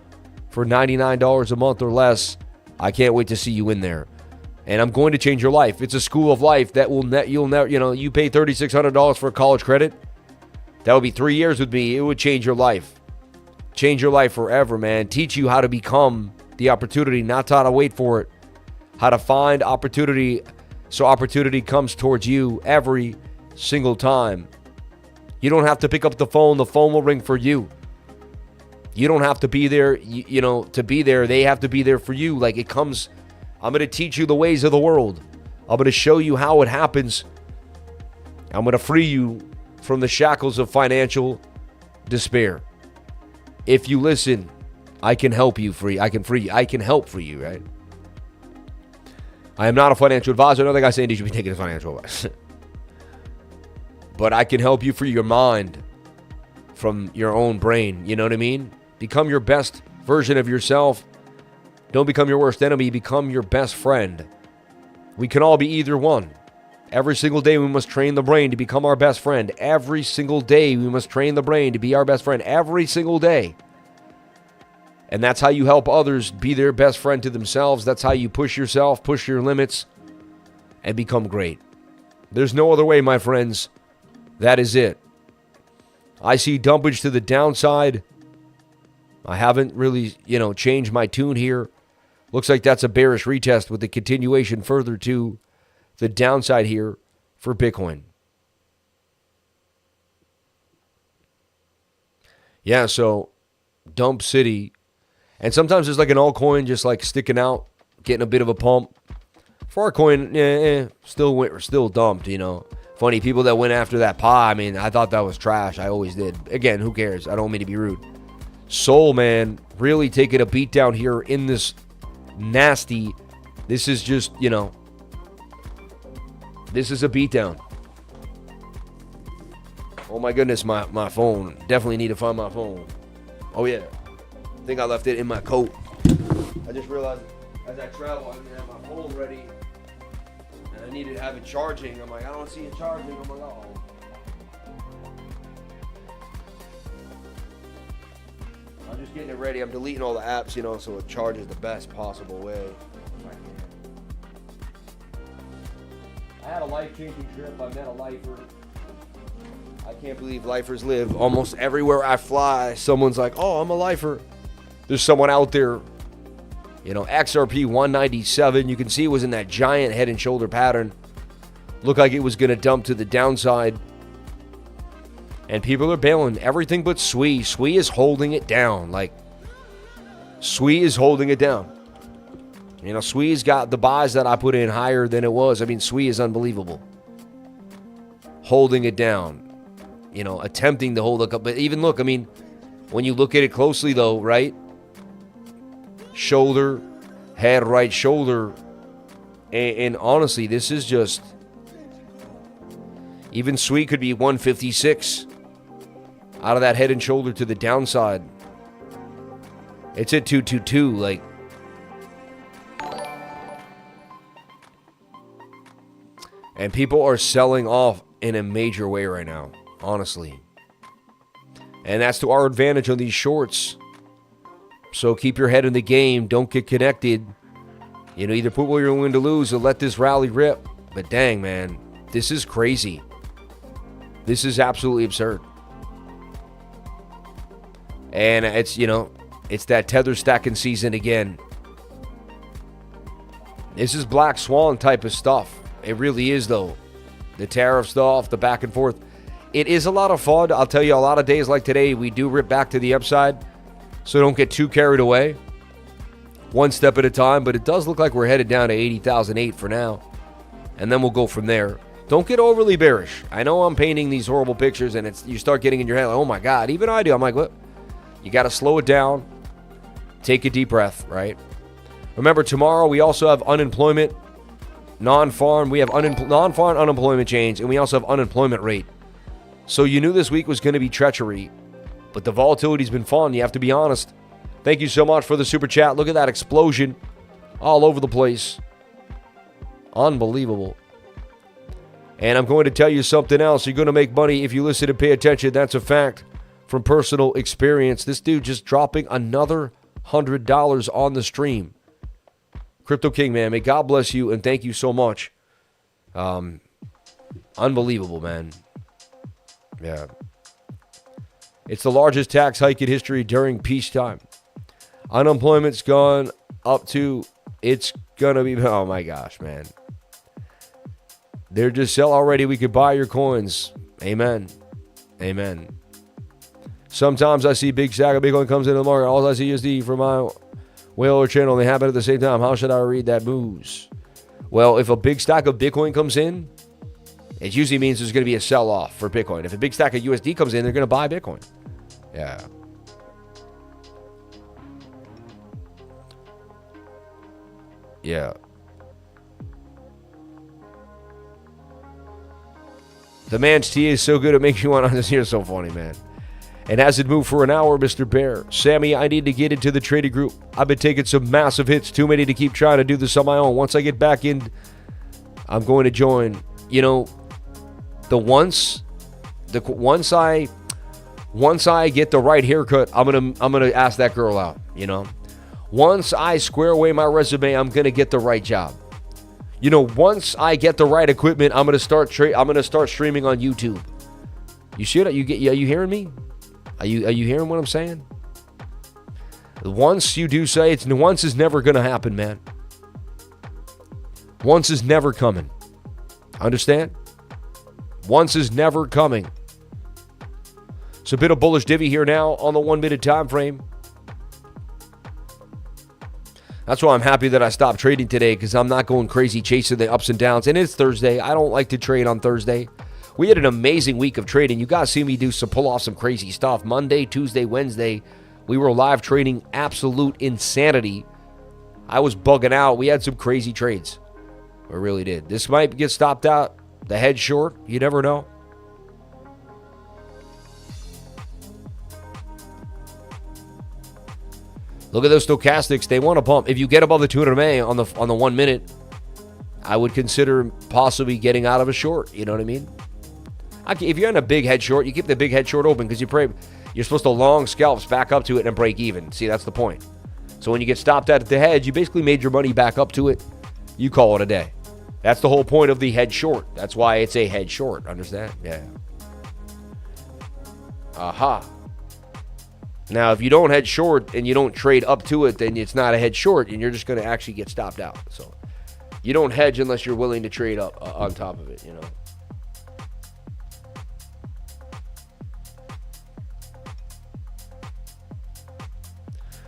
Speaker 1: for $99 a month or less, I can't wait to see you in there. And I'm going to change your life. It's a school of life that you'll never, you pay $3,600 for a college credit. That would be 3 years with me. It would change your life. Change your life forever, man. Teach you how to become the opportunity, not how to wait for it. How to find opportunity so opportunity comes towards you every single time. You don't have to pick up the phone. The phone will ring for you. You don't have to be there, to be there. They have to be there for you. Like, it comes. I'm going to teach you the ways of the world. I'm going to show you how it happens. I'm going to free you from the shackles of financial despair. If you listen, I can help you free. I can help free you, right? I am not a financial advisor. Another guy saying you should be taking financial advice. But I can help you free your mind from your own brain. You know what I mean? Become your best version of yourself. Don't become your worst enemy. Become your best friend. We can all be either one. Every single day we must train the brain to become our best friend. Every single day we must train the brain to be our best friend. Every single day. And that's how you help others be their best friend to themselves. That's how you push yourself, push your limits, and become great. There's no other way, my friends. That is it. I see dumpage to the downside. I haven't really, changed my tune here. Looks like that's a bearish retest with the continuation further to the downside here for Bitcoin. Yeah, so dump city. And sometimes there's like an altcoin just like sticking out, getting a bit of a pump. For our coin, still dumped, Funny, people that went after that PA, I thought that was trash. I always did. Again, who cares? I don't mean to be rude. Soul, man, really taking a beat down here in this nasty. This is just, this is a beatdown. Oh my goodness, my phone. Definitely need to find my phone. Oh yeah. I think I left it in my coat. I just realized as I travel, I didn't have my phone ready. And I needed to have it charging. I'm like, I don't see it charging. I'm like, oh. I'm just getting it ready. I'm deleting all the apps, so it charges the best possible way. I had a life-changing trip. I met a lifer. I can't believe lifers live. Almost everywhere I fly, someone's like, oh, I'm a lifer. There's someone out there, XRP 197. You can see it was in that giant head and shoulder pattern. Looked like it was going to dump to the downside. And people are bailing. Everything but SWE. SWE is holding it down. SWE is holding it down. SWE's got the buys that I put in higher than it was. I mean, SWE is unbelievable. Holding it down. Attempting to hold it up. But even look, when you look at it closely though, right? Shoulder, head, right shoulder. And honestly, this is just... Even SWE could be 156. Out of that head and shoulder to the downside. It's at 222, And people are selling off in a major way right now, honestly. And that's to our advantage on these shorts. So keep your head in the game. Don't get connected. Either put where you're willing to lose or let this rally rip. But dang, man, this is crazy. This is absolutely absurd. And it's, it's that tether stacking season again. This is Black Swan type of stuff. It really is, though. The tariff stuff, the back and forth. It is a lot of fun. I'll tell you, a lot of days like today, we do rip back to the upside. So don't get too carried away. One step at a time. But it does look like we're headed down to 80,008 for now. And then we'll go from there. Don't get overly bearish. I know I'm painting these horrible pictures, and you start getting in your head, like, oh my God. Even I do. I'm like, what? You got to slow it down. Take a deep breath, right? Remember, tomorrow we also have unemployment. Non-farm, we have non-farm unemployment change, and we also have unemployment rate. So you knew this week was going to be treachery, but the volatility's been fun. You have to be honest. Thank you so much for the super chat. Look at that explosion all over the place. Unbelievable. And I'm going to tell you something else. You're going to make money if you listen and pay attention. That's a fact from personal experience. This dude just dropping another $100 on the stream. Crypto King, man, may God bless you, and thank you so much. Unbelievable, man. Yeah. It's the largest tax hike in history during peacetime. Unemployment's gone up to, it's going to be, oh my gosh, man. They're just sell already. We could buy your coins. Amen. Amen. Sometimes I see big stack of Bitcoin comes into the market. All I see is USD for my whale channel. They happen at the same time. How should I read that moves? Well, if a big stack of Bitcoin comes in, it usually means there's going to be a sell-off for Bitcoin. If a big stack of USD comes in, they're going to buy Bitcoin. Yeah. Yeah. The man's tea is so good it makes you want to hear. So funny, man. And has it moved for an hour, Mr. Bear? Sammy, I need to get into the trading group. I've been taking some massive hits. Too many to keep trying to do this on my own. Once I get back in, I'm going to join. Once I get the right haircut, I'm gonna ask that girl out. Once I square away my resume, I'm gonna get the right job. Once I get the right equipment, I'm gonna start streaming on YouTube. You see that? Are you hearing me? Are you hearing what I'm saying? Once you do say it's once is never gonna happen, man. Once is never coming. Understand? Once is never coming. So a bit of bullish divvy here now on the 1 minute time frame. That's why I'm happy that I stopped trading today, because I'm not going crazy chasing the ups and downs. And it's Thursday. I don't like to trade on Thursday. We had an amazing week of trading. You guys see me pull off some crazy stuff. Monday, Tuesday, Wednesday, we were live trading absolute insanity. I was bugging out. We had some crazy trades. We really did. This might get stopped out. The head short. You never know. Look at those stochastics. They want to pump. If you get above the 200 MA on the 1 minute, I would consider possibly getting out of a short. You know what I mean? If you're in a big head short, you keep the big head short open because you're supposed to long scalps back up to it and break even. See, that's the point. So when you get stopped at the hedge, you basically made your money back up to it. You call it a day. That's the whole point of the head short. That's why it's a head short. Understand? Yeah. Aha. Now, if you don't head short and you don't trade up to it, then it's not a head short, and you're just going to actually get stopped out. So you don't hedge unless you're willing to trade up on top of it, you know.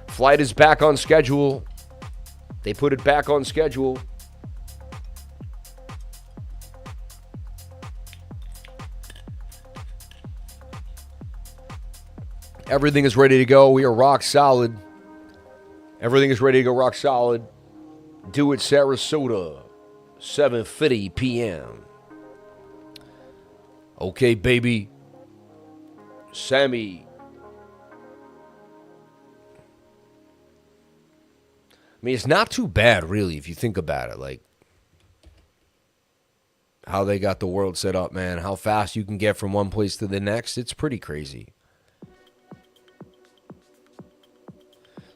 Speaker 1: Flight is back on schedule. They put it back on schedule. Everything is ready to go. We are rock solid. Everything is ready to go rock solid. Due at Sarasota, 7:50 p.m. Okay, baby. Sammy. I mean, it's not too bad, really, if you think about it. Like, how they got the world set up, man. How fast you can get from one place to the next. It's pretty crazy.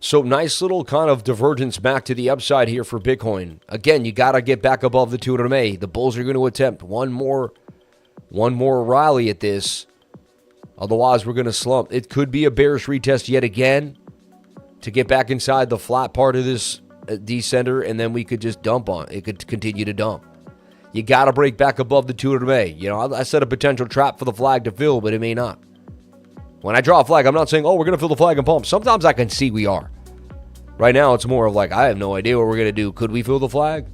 Speaker 1: So, nice little kind of divergence back to the upside here for Bitcoin. Again, you got to get back above the 200 MA. The bulls are going to attempt one more rally at this. Otherwise, we're going to slump. It could be a bearish retest yet again to get back inside the flat part of this descender, and then we could just dump on it. It could continue to dump. You got to break back above the 200 MA. You know, I set a potential trap for the flag to fill, but it may not. When I draw a flag, I'm not saying, oh, we're going to fill the flag and pump. Sometimes I can see we are. Right now, it's more of like, I have no idea what we're going to do. Could we fill the flag?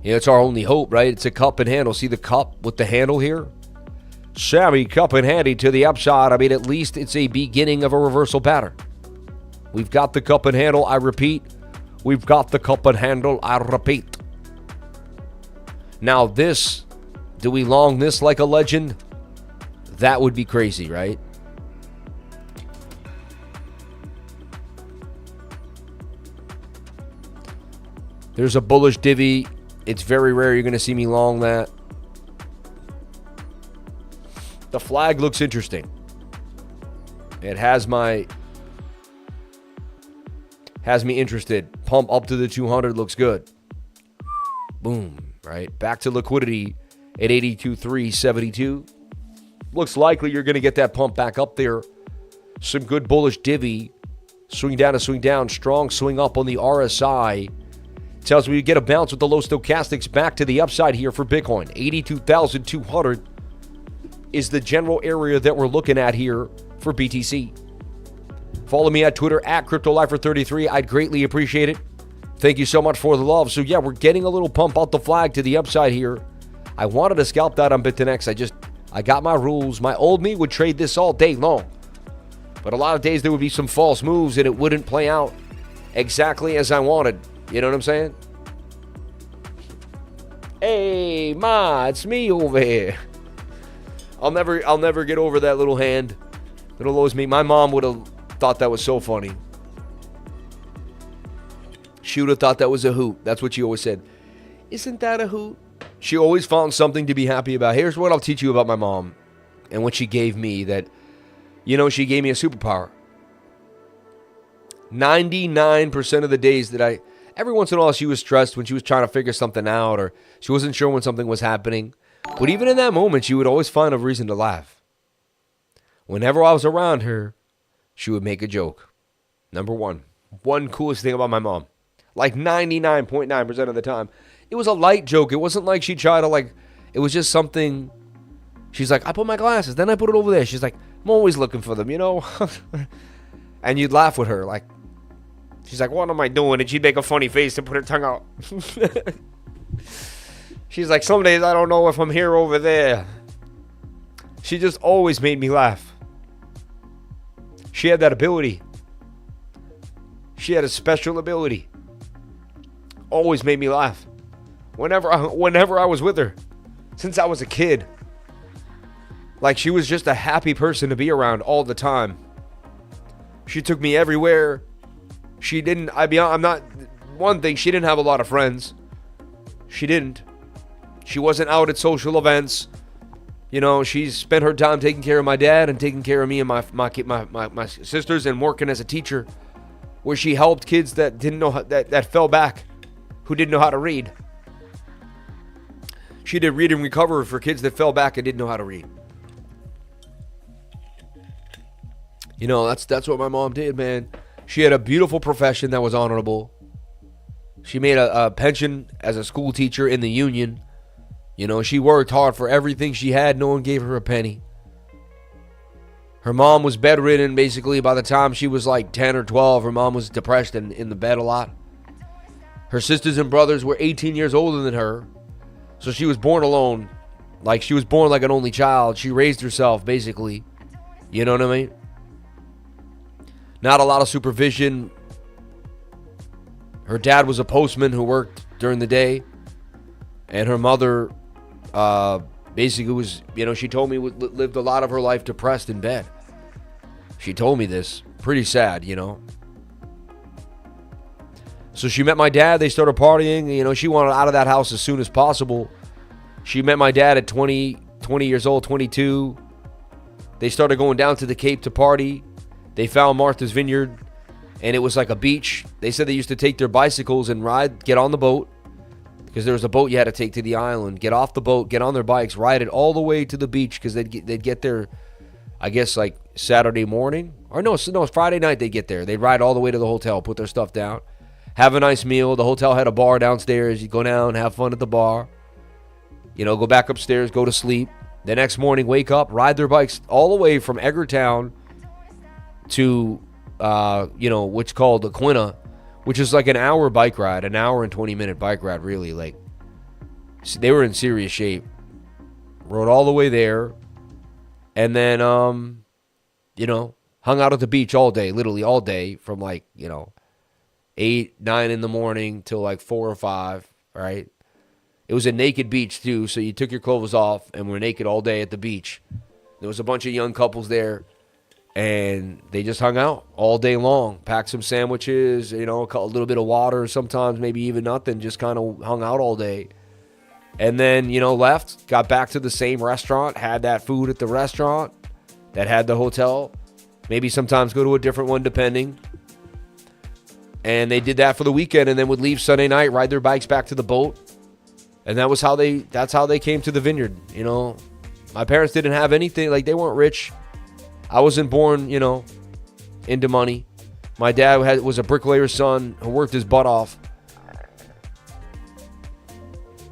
Speaker 1: You know, it's our only hope, right? It's a cup and handle. See the cup with the handle here? Sammy, cup and handy to the upside. I mean, at least it's a beginning of a reversal pattern. We've got the cup and handle, I repeat. We've got the cup and handle, I repeat. Now this, do we long this like a legend? That would be crazy, right? There's a bullish divvy. It's very rare you're going to see me long that. The flag looks interesting. It has me interested. Pump up to the 200 looks good. Boom, right? Back to liquidity at 82.372. Looks likely you're going to get that pump back up there. Some good bullish divvy. Swing down to swing down. Strong swing up on the RSI. Tells me you get a bounce with the low stochastics back to the upside here for Bitcoin. 82,200 is the general area that we're looking at here for BTC. Follow me at Twitter at CryptoLifer33. I'd greatly appreciate it. Thank you so much for the love. So yeah, we're getting a little pump out the flag to the upside here. I wanted to scalp that on BitTNX. I got my rules. My old me would trade this all day long. But a lot of days there would be some false moves and it wouldn't play out exactly as I wanted. You know what I'm saying? Hey, Ma, it's me over here. I'll never get over that little hand. It'll always me. My mom would have thought that was so funny. She would have thought that was a hoot. That's what she always said. Isn't that a hoot? She always found something to be happy about. Here's what I'll teach you about my mom and what she gave me that, you know, she gave me a superpower. 99% of the days that every once in a while she was stressed when she was trying to figure something out or she wasn't sure when something was happening. But even in that moment, she would always find a reason to laugh. Whenever I was around her, she would make a joke. Number one coolest thing about my mom. Like 99.9% of the time. It was a light joke. It wasn't like she tried to it was just something. She's like, I put my glasses, then I put it over there. She's like, I'm always looking for them, you know? And you'd laugh with her. Like, she's like, what am I doing? And she'd make a funny face and put her tongue out. She's like, some days I don't know if I'm here or over there. She just always made me laugh. She had that ability. She had a special ability. Always made me laugh. Whenever I was with her. Since I was a kid. Like, she was just a happy person to be around all the time. She took me everywhere. I'm not one thing, she didn't have a lot of friends. She didn't. She wasn't out at social events. You know, she spent her time taking care of my dad and taking care of me and my sisters and working as a teacher, where she helped kids that didn't know that fell back, who didn't know how to read. She did read and recover for kids that fell back and didn't know how to read. You know, that's what my mom did, man. She had a beautiful profession that was honorable. She made a pension as a school teacher in the union. You know, she worked hard for everything she had. No one gave her a penny. Her mom was bedridden basically by the time she was like 10 or 12. Her mom was depressed and in the bed a lot. Her sisters and brothers were 18 years older than her. So she was born alone. Like, she was born like an only child. She raised herself, basically. You know what I mean? Not a lot of supervision. Her dad was a postman who worked during the day. And her mother basically was, you know, she told me lived a lot of her life depressed in bed. She told me this. Pretty sad, you know. So she met my dad. They started partying. You know, she wanted out of that house as soon as possible. She met my dad at 20 years old, 22. They started going down to the Cape to party. They found Martha's Vineyard, and it was like a beach. They said they used to take their bicycles and get on the boat, because there was a boat you had to take to the island. Get off the boat, get on their bikes, ride it all the way to the beach, because they'd get there, I guess, like Saturday morning. Or no, Friday night they'd get there. They'd ride all the way to the hotel, put their stuff down, have a nice meal. The hotel had a bar downstairs. You go down, have fun at the bar. You know, go back upstairs, go to sleep. The next morning, wake up, ride their bikes all the way from Edgartown to, you know, what's called Aquina, which is like an hour bike ride, an hour and 20-minute bike ride, really. Like, they were in serious shape. Rode all the way there. And then, you know, hung out at the beach all day, literally all day, from like, you know, 8, 9 in the morning till like 4 or 5, right? It was a naked beach too, so you took your clothes off and were naked all day at the beach. There was a bunch of young couples there, and they just hung out all day long, packed some sandwiches, you know, a little bit of water, sometimes maybe even nothing, just kind of hung out all day. And then, you know, left, got back to the same restaurant, had that food at the restaurant that had the hotel, maybe sometimes go to a different one depending. And they did that for the weekend, and then would leave Sunday night, ride their bikes back to the boat. And that's how they came to the vineyard. You know, my parents didn't have anything, like they weren't rich. I wasn't born, you know, into money. My dad was a bricklayer's son who worked his butt off.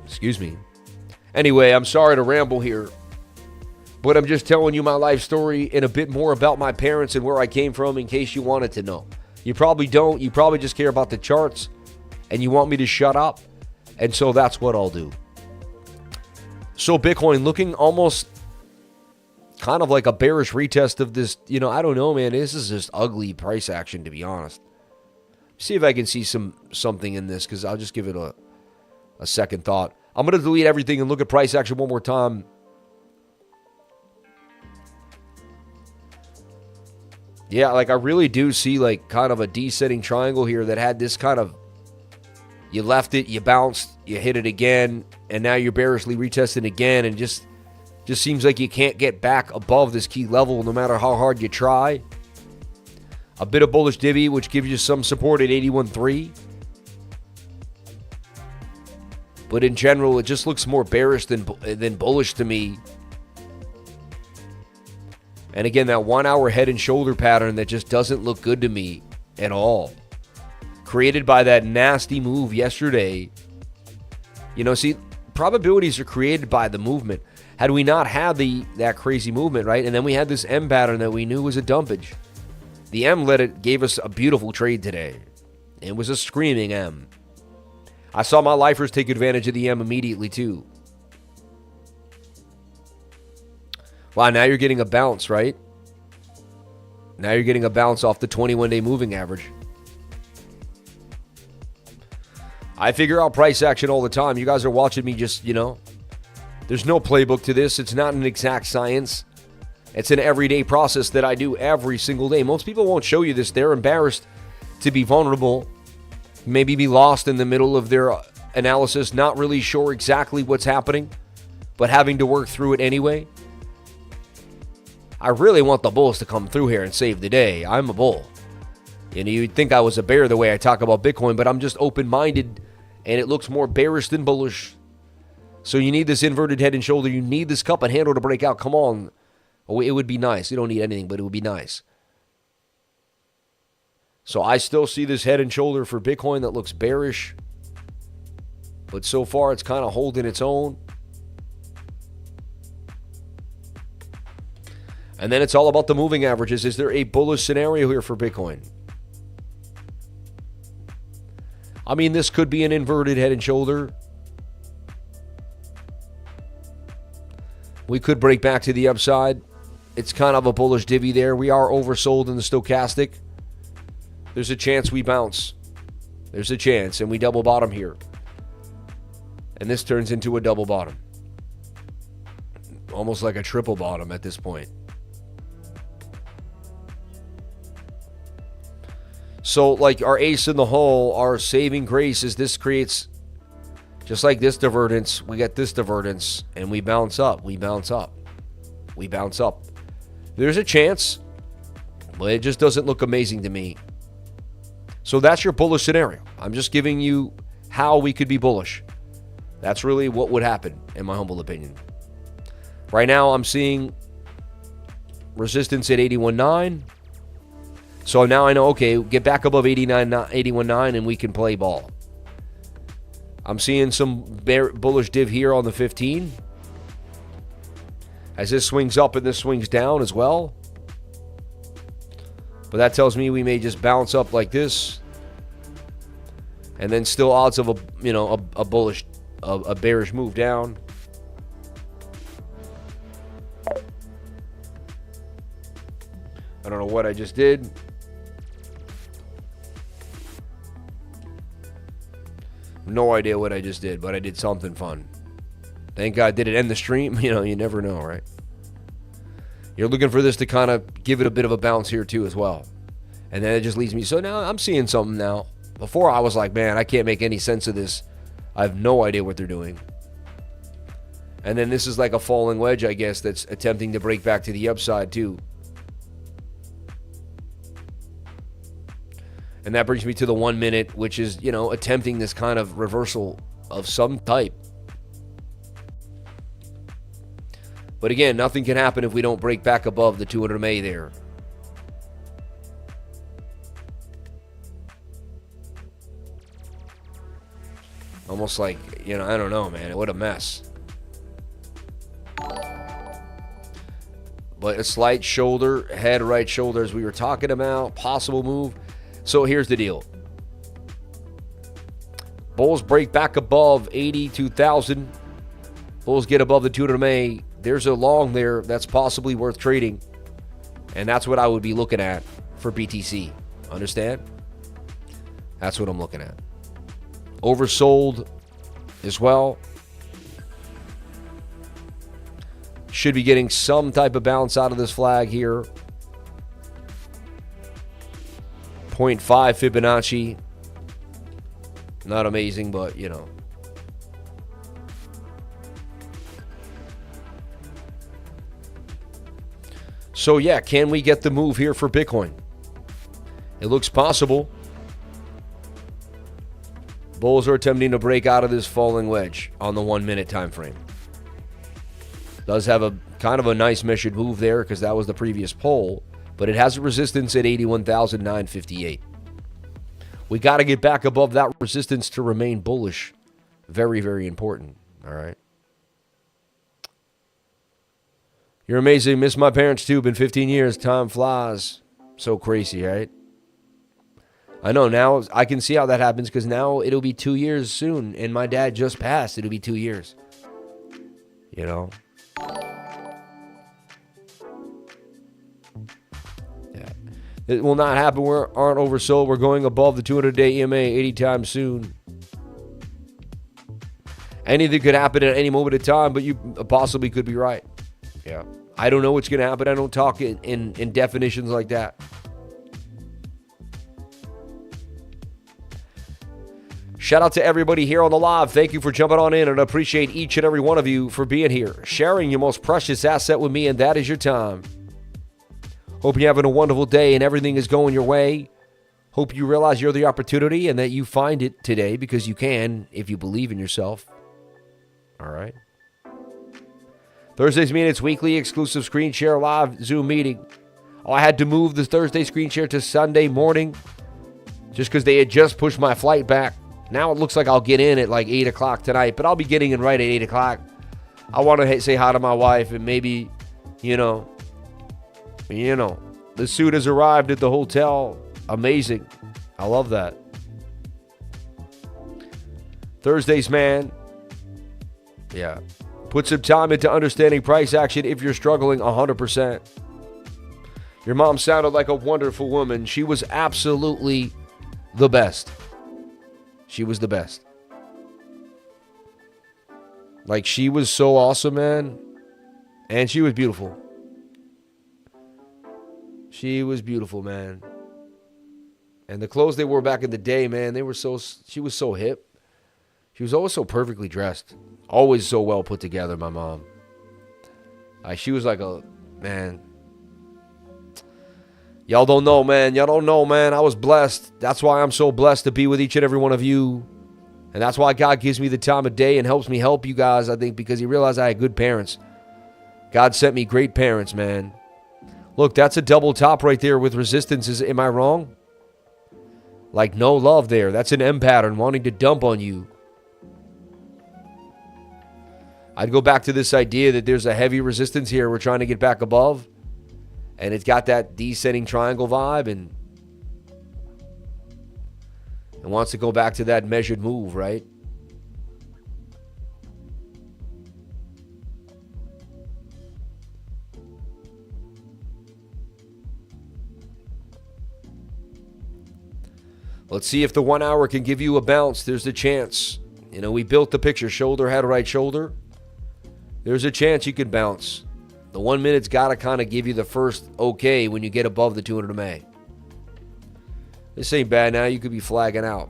Speaker 1: Excuse me. Anyway, I'm sorry to ramble here, but I'm just telling you my life story and a bit more about my parents and where I came from in case you wanted to know. You probably don't. You probably just care about the charts and you want me to shut up. And so that's what I'll do. So Bitcoin looking almost kind of like a bearish retest of this. You know, I don't know, man. This is just ugly price action, to be honest. See if I can see something in this, because I'll just give it a second thought. I'm going to delete everything and look at price action one more time. Yeah, like I really do see like kind of a descending triangle here that had this kind of, you left it, you bounced, you hit it again, and now you're bearishly retesting again, and just seems like you can't get back above this key level no matter how hard you try. A bit of bullish divvy, which gives you some support at 81.3. But in general, it just looks more bearish than bullish to me. And again, that 1 hour head and shoulder pattern that just doesn't look good to me at all. Created by that nasty move yesterday. You know, see, probabilities are created by the movement. Had we not had that crazy movement, right? And then we had this M pattern that we knew was a dumpage. The M gave us a beautiful trade today. It was a screaming M. I saw my lifers take advantage of the M immediately too. Wow, now you're getting a bounce, right? Now you're getting a bounce off the 21-day moving average. I figure out price action all the time. You guys are watching me just, you know, there's no playbook to this. It's not an exact science. It's an everyday process that I do every single day. Most people won't show you this. They're embarrassed to be vulnerable maybe be lost in the middle of their analysis, not really sure exactly what's happening, but having to work through it anyway. I really want the bulls to come through here and save the day. I'm a bull. You know, you'd think I was a bear the way I talk about Bitcoin, but I'm just open-minded, and it looks more bearish than bullish. So you need this inverted head and shoulder. You need this cup and handle to break out. Come on. Oh, it would be nice. You don't need anything, but it would be nice. So I still see this head and shoulder for Bitcoin that looks bearish. But so far, it's kind of holding its own. And then it's all about the moving averages. Is there a bullish scenario here for Bitcoin? I mean, this could be an inverted head and shoulder. We could break back to the upside. It's kind of a bullish divvy there. We are oversold in the stochastic. There's a chance we bounce. There's a chance, and we double bottom here. And this turns into a double bottom. Almost like a triple bottom at this point. So, like our ace in the hole, our saving grace is this creates, just like this divergence, we get this divergence, and we bounce up, we bounce up, we bounce up. There's a chance, but it just doesn't look amazing to me. So that's your bullish scenario. I'm just giving you how we could be bullish. That's really what would happen, in my humble opinion. Right now, I'm seeing resistance at 81.9. So now I know, okay, get back above 81.9 and we can play ball. I'm seeing some bullish div here on the 15. As this swings up and this swings down as well. But that tells me we may just bounce up like this. And then still odds of a bullish, a bearish move down. I don't know what I just did. No idea what I just did, but I did something fun. Thank God did it end the stream. You know, you never know, right? You're looking for this to kind of give it a bit of a bounce here too as well. And then it just leads me. So now I'm seeing something now. Before I was like, man, I can't make any sense of this. I have no idea what they're doing. And then this is like a falling wedge, I guess, that's attempting to break back to the upside too. And that brings me to the 1 minute, which is, you know, attempting this kind of reversal of some type. But again, nothing can happen if we don't break back above the 200 MA there. Almost like, you know, I don't know, man. What a mess. But a slight shoulder, head, right shoulder, as we were talking about. Possible move. So here's the deal. Bulls break back above 82,000. Bulls get above the 200 MA. There's a long there that's possibly worth trading. And that's what I would be looking at for BTC. Understand? That's what I'm looking at. Oversold as well. Should be getting some type of bounce out of this flag here. 0.5 Fibonacci. Not amazing, but, you know. So, yeah, can we get the move here for Bitcoin? It looks possible. Bulls are attempting to break out of this falling wedge on the 1 minute time frame. Does have a kind of a nice measured move there because that was the previous poll. But it has a resistance at 81,958. We got to get back above that resistance to remain bullish. Very, very important. All right. You're amazing. Miss my parents too. Been 15 years. Time flies. So crazy, right? I know now I can see how that happens because now it'll be 2 years soon. And my dad just passed. It'll be 2 years. You know? It will not happen. We aren't oversold. We're going above the 200-day EMA anytime soon. Anything could happen at any moment in time, but you possibly could be right. Yeah. I don't know what's going to happen. I don't talk in definitions like that. Shout out to everybody here on the live. Thank you for jumping on in, and I appreciate each and every one of you for being here, sharing your most precious asset with me, and that is your time. Hope you're having a wonderful day and everything is going your way. Hope you realize you're the opportunity and that you find it today, because you can if you believe in yourself. All right. Thursday's Minutes Weekly exclusive screen share live Zoom meeting. Oh, I had to move the Thursday screen share to Sunday morning just because they had just pushed my flight back. Now it looks like I'll get in at like 8 o'clock tonight, but I'll be getting in right at 8 o'clock. I want to say hi to my wife and maybe, the suit has arrived at the hotel. Amazing. I love that. Thursdays, man. Yeah. Put some time into understanding price action if you're struggling 100%. Your mom sounded like a wonderful woman. She was absolutely the best. She was the best. Like, she was so awesome, man. And she was beautiful. She was beautiful, man. And the clothes they wore back in the day, man, she was so hip. She was always so perfectly dressed. Always so well put together, my mom. She was like man. Y'all don't know, man. Y'all don't know, man. I was blessed. That's why I'm so blessed to be with each and every one of you. And that's why God gives me the time of day and helps me help you guys, I think, because he realized I had good parents. God sent me great parents, man. Look, that's a double top right there with resistance. Am I wrong? Like, no love there. That's an M pattern wanting to dump on you. I'd go back to this idea that there's a heavy resistance here we're trying to get back above. And it's got that descending triangle vibe and wants to go back to that measured move, right? Let's see if the 1 hour can give you a bounce. There's a chance. We built the picture. Shoulder, head, right shoulder. There's a chance you could bounce. The 1 minute's got to kind of give you the first okay when you get above the 200 MA. This ain't bad now. You could be flagging out.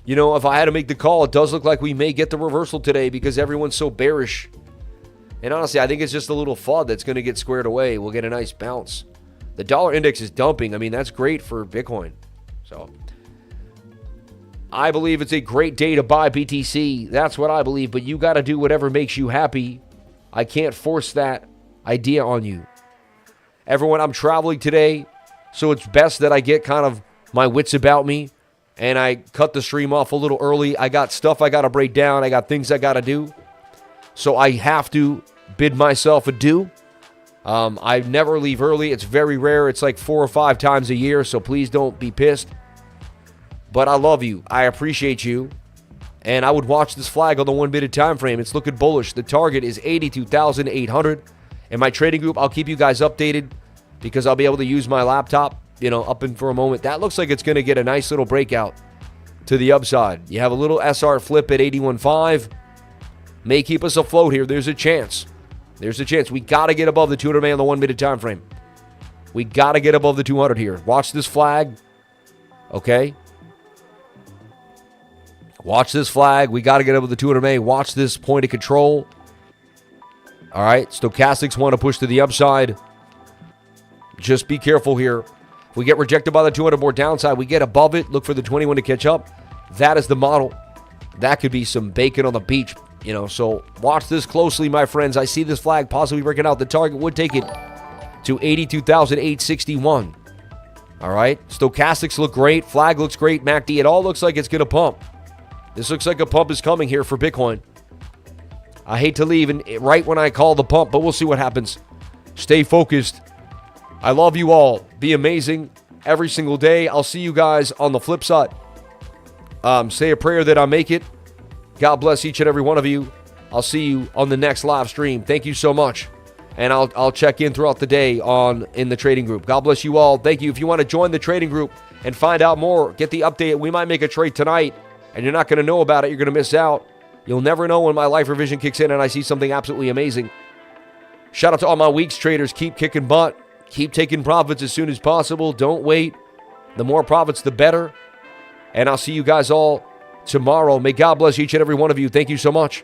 Speaker 1: If I had to make the call, it does look like we may get the reversal today because everyone's so bearish. And honestly, I think it's just a little FUD that's going to get squared away. We'll get a nice bounce. The dollar index is dumping. I mean, that's great for Bitcoin. So I believe it's a great day to buy BTC. That's what I believe. But you got to do whatever makes you happy. I can't force that idea on you. Everyone, I'm traveling today, so it's best that I get kind of my wits about me and I cut the stream off a little early. I got stuff I got to break down. I got things I got to do. So I have to bid myself adieu. I never leave early. It's very rare. It's like 4 or 5 times a year, so please don't be pissed. But I love you. I appreciate you. And I would watch this flag on the 1 minute time frame. It's looking bullish. The target is 82,800. In my trading group, I'll keep you guys updated because I'll be able to use my laptop, up in for a moment. That looks like it's going to get a nice little breakout to the upside. You have a little SR flip at 81.5. May keep us afloat here. There's a chance. There's a chance. We got to get above the 200 MA on the 1 minute time frame. We got to get above the 200 here. Watch this flag. Okay? Watch this flag. We got to get above the 200 MA. Watch this point of control. All right? Stochastics want to push to the upside. Just be careful here. If we get rejected by the 200 more downside, we get above it. Look for the 21 to catch up. That is the model. That could be some bacon on the beach. So watch this closely, my friends. I see this flag possibly breaking out. The target would take it to 82,861. All right. Stochastics look great. Flag looks great. MACD, it all looks like it's going to pump. This looks like a pump is coming here for Bitcoin. I hate to leave right when I call the pump, but we'll see what happens. Stay focused. I love you all. Be amazing every single day. I'll see you guys on the flip side. Say a prayer that I make it. God bless each and every one of you. I'll see you on the next live stream. Thank you so much. And I'll check in throughout the day in the trading group. God bless you all. Thank you. If you want to join the trading group and find out more, get the update. We might make a trade tonight, and you're not going to know about it. You're going to miss out. You'll never know when my life revision kicks in and I see something absolutely amazing. Shout out to all my weeks traders. Keep kicking butt. Keep taking profits as soon as possible. Don't wait. The more profits, the better. And I'll see you guys all tomorrow. May God bless each and every one of you. Thank you so much.